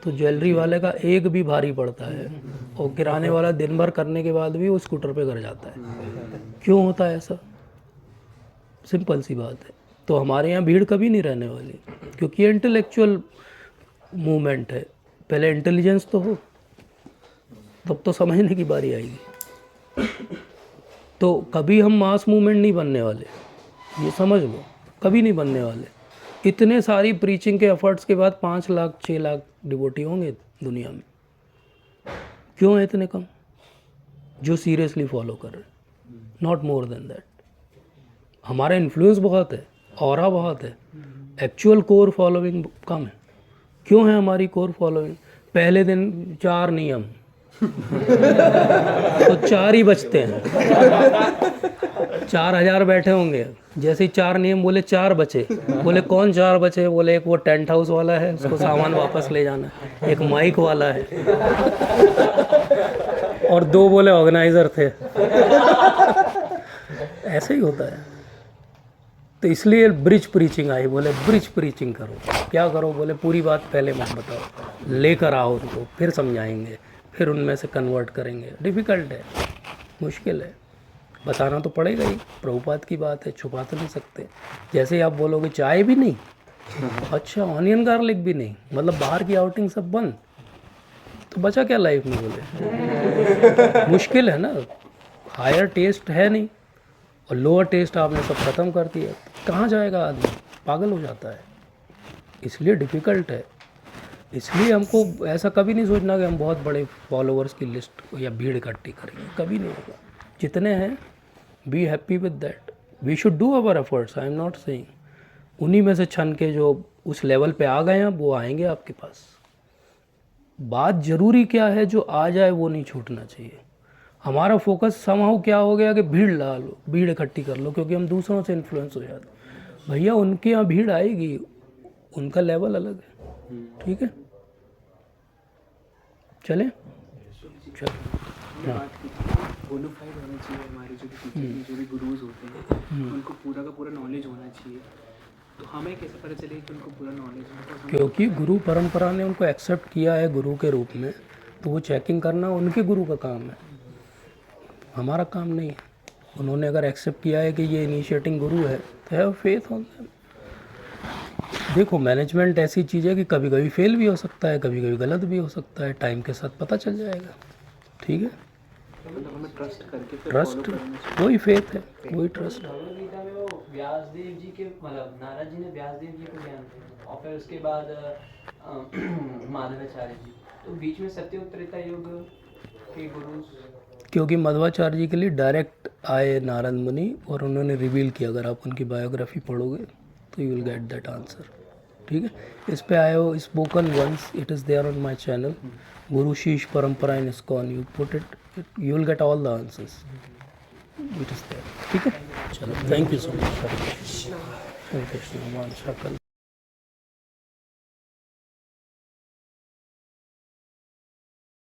तो ज्वेलरी वाले का एक भी भारी पड़ता है, और किराने वाला दिन भर करने के बाद भी वो स्कूटर पे घर जाता है। क्यों होता है ऐसा? सिंपल सी बात है। तो हमारे यहाँ भीड़ कभी नहीं रहने वाली, क्योंकि ये इंटेलेक्चुअल मूवमेंट है। पहले इंटेलिजेंस तो हो, तब तो समझने की बारी आएगी। तो कभी हम मास मूवमेंट नहीं बनने वाले, ये समझ लो, कभी नहीं बनने वाले। इतने सारी प्रीचिंग के एफर्ट्स के बाद 5 लाख 6 लाख डिवोटी होंगे दुनिया में, क्यों है इतने कम जो सीरियसली फॉलो कर रहे हैं? Not more than that. हमारा इन्फ्लुएंस बहुत है, ऑरा बहुत है, एक्चुअल कोर फॉलोइंग कम है। क्यों है हमारी कोर फॉलोइंग? पहले दिन 4 नियम तो 4 ही बचते हैं। 4000 बैठे होंगे, जैसे ही 4 नियम बोले 4 बचे। बोले कौन 4 बचे? बोले एक वो टेंट हाउस वाला है, उसको सामान वापस ले जाना है, एक माइक वाला है, और 2 बोले ऑर्गेनाइजर थे। ऐसे ही होता है। तो इसलिए ब्रिज प्रीचिंग आई। बोले ब्रिज प्रीचिंग करो। क्या करो? बोले पूरी बात पहले मत बताओ, लेकर आओ उनको, फिर समझाएंगे, फिर उनमें से कन्वर्ट करेंगे। डिफ़िकल्ट है, मुश्किल है, बताना तो पड़ेगा ही। प्रभुपाद की बात है, छुपा तो नहीं सकते। जैसे ही आप बोलोगे चाय भी नहीं, अच्छा ऑनियन गार्लिक भी नहीं, मतलब बाहर की आउटिंग सब बंद, तो बचा क्या लाइफ में? बोले मुश्किल है ना। हायर टेस्ट है नहीं और लोअर टेस्ट आपने सब ख़त्म कर दिया, कहाँ जाएगा आदमी? पागल हो जाता है। इसलिए डिफ़िकल्ट है। इसलिए हमको ऐसा कभी नहीं सोचना कि हम बहुत बड़े फॉलोअर्स की लिस्ट या भीड़ इकट्ठी करेंगे, कभी नहीं होगा। जितने हैं be happy with that. We should do our efforts, I am not saying. उन्हीं में से छन के जो उस लेवल पे आ गए हैं वो आएंगे आपके पास। बात ज़रूरी क्या है, जो आ जाए वो नहीं छूटना चाहिए। हमारा फोकस समाउ क्या हो गया कि भीड़ ला लो, भीड़ इकट्ठी कर लो, क्योंकि हम दूसरों से इन्फ्लुएंस हो जाते। भैया उनके यहाँ भीड़ आएगी, उनका लेवल अलग है, ठीक है। चले चलो। हाँ, बोनाफाइड होना चाहिए हमारे जो भी टीचर जो भी गुरुज होते हैं, उनको पूरा का पूरा नॉलेज होना चाहिए। तो हमें कैसे पता चले कि उनको पूरा नॉलेज है? क्योंकि गुरु परंपरा ने उनको एक्सेप्ट किया है गुरु के रूप में, तो वो चेकिंग करना उनके गुरु का काम है, हमारा काम नहीं है। उन्होंने अगर एक्सेप्ट किया है कि ये इनिशिएटिंग गुरु है तो हैव फेथ ऑन देम। देखो मैनेजमेंट ऐसी चीज़ है कि कभी कभी फेल भी हो सकता है, कभी कभी गलत भी हो सकता है, टाइम के साथ पता चल जाएगा, ठीक है। मतलब हमें ट्रस्ट करके फिर ट्रस्ट वही फेथ है, वही ट्रस्ट। भगवद गीता में वो व्यासदेव जी के, मतलब नारद जी ने व्यासदेव जी को ज्ञान दिया, और फिर उसके बाद माधवाचार्य जी, तो बीच में सत्य त्रेता युग के गुरु क्योंकि मध्वाचार्य जी के लिए डायरेक्ट आए नारद मुनि और उन्होंने रिवील किया। अगर आप उनकी बायोग्राफी पढ़ोगे तो you will get that answer. ठीक है, इस पे आए हो spoken once, it is there on my channel guru shishya parampara in ISKCON, you put it, you will get all the answers, it is there. ठीक है, चलो, thank you so much. Hare Krishna, Hare Krishna,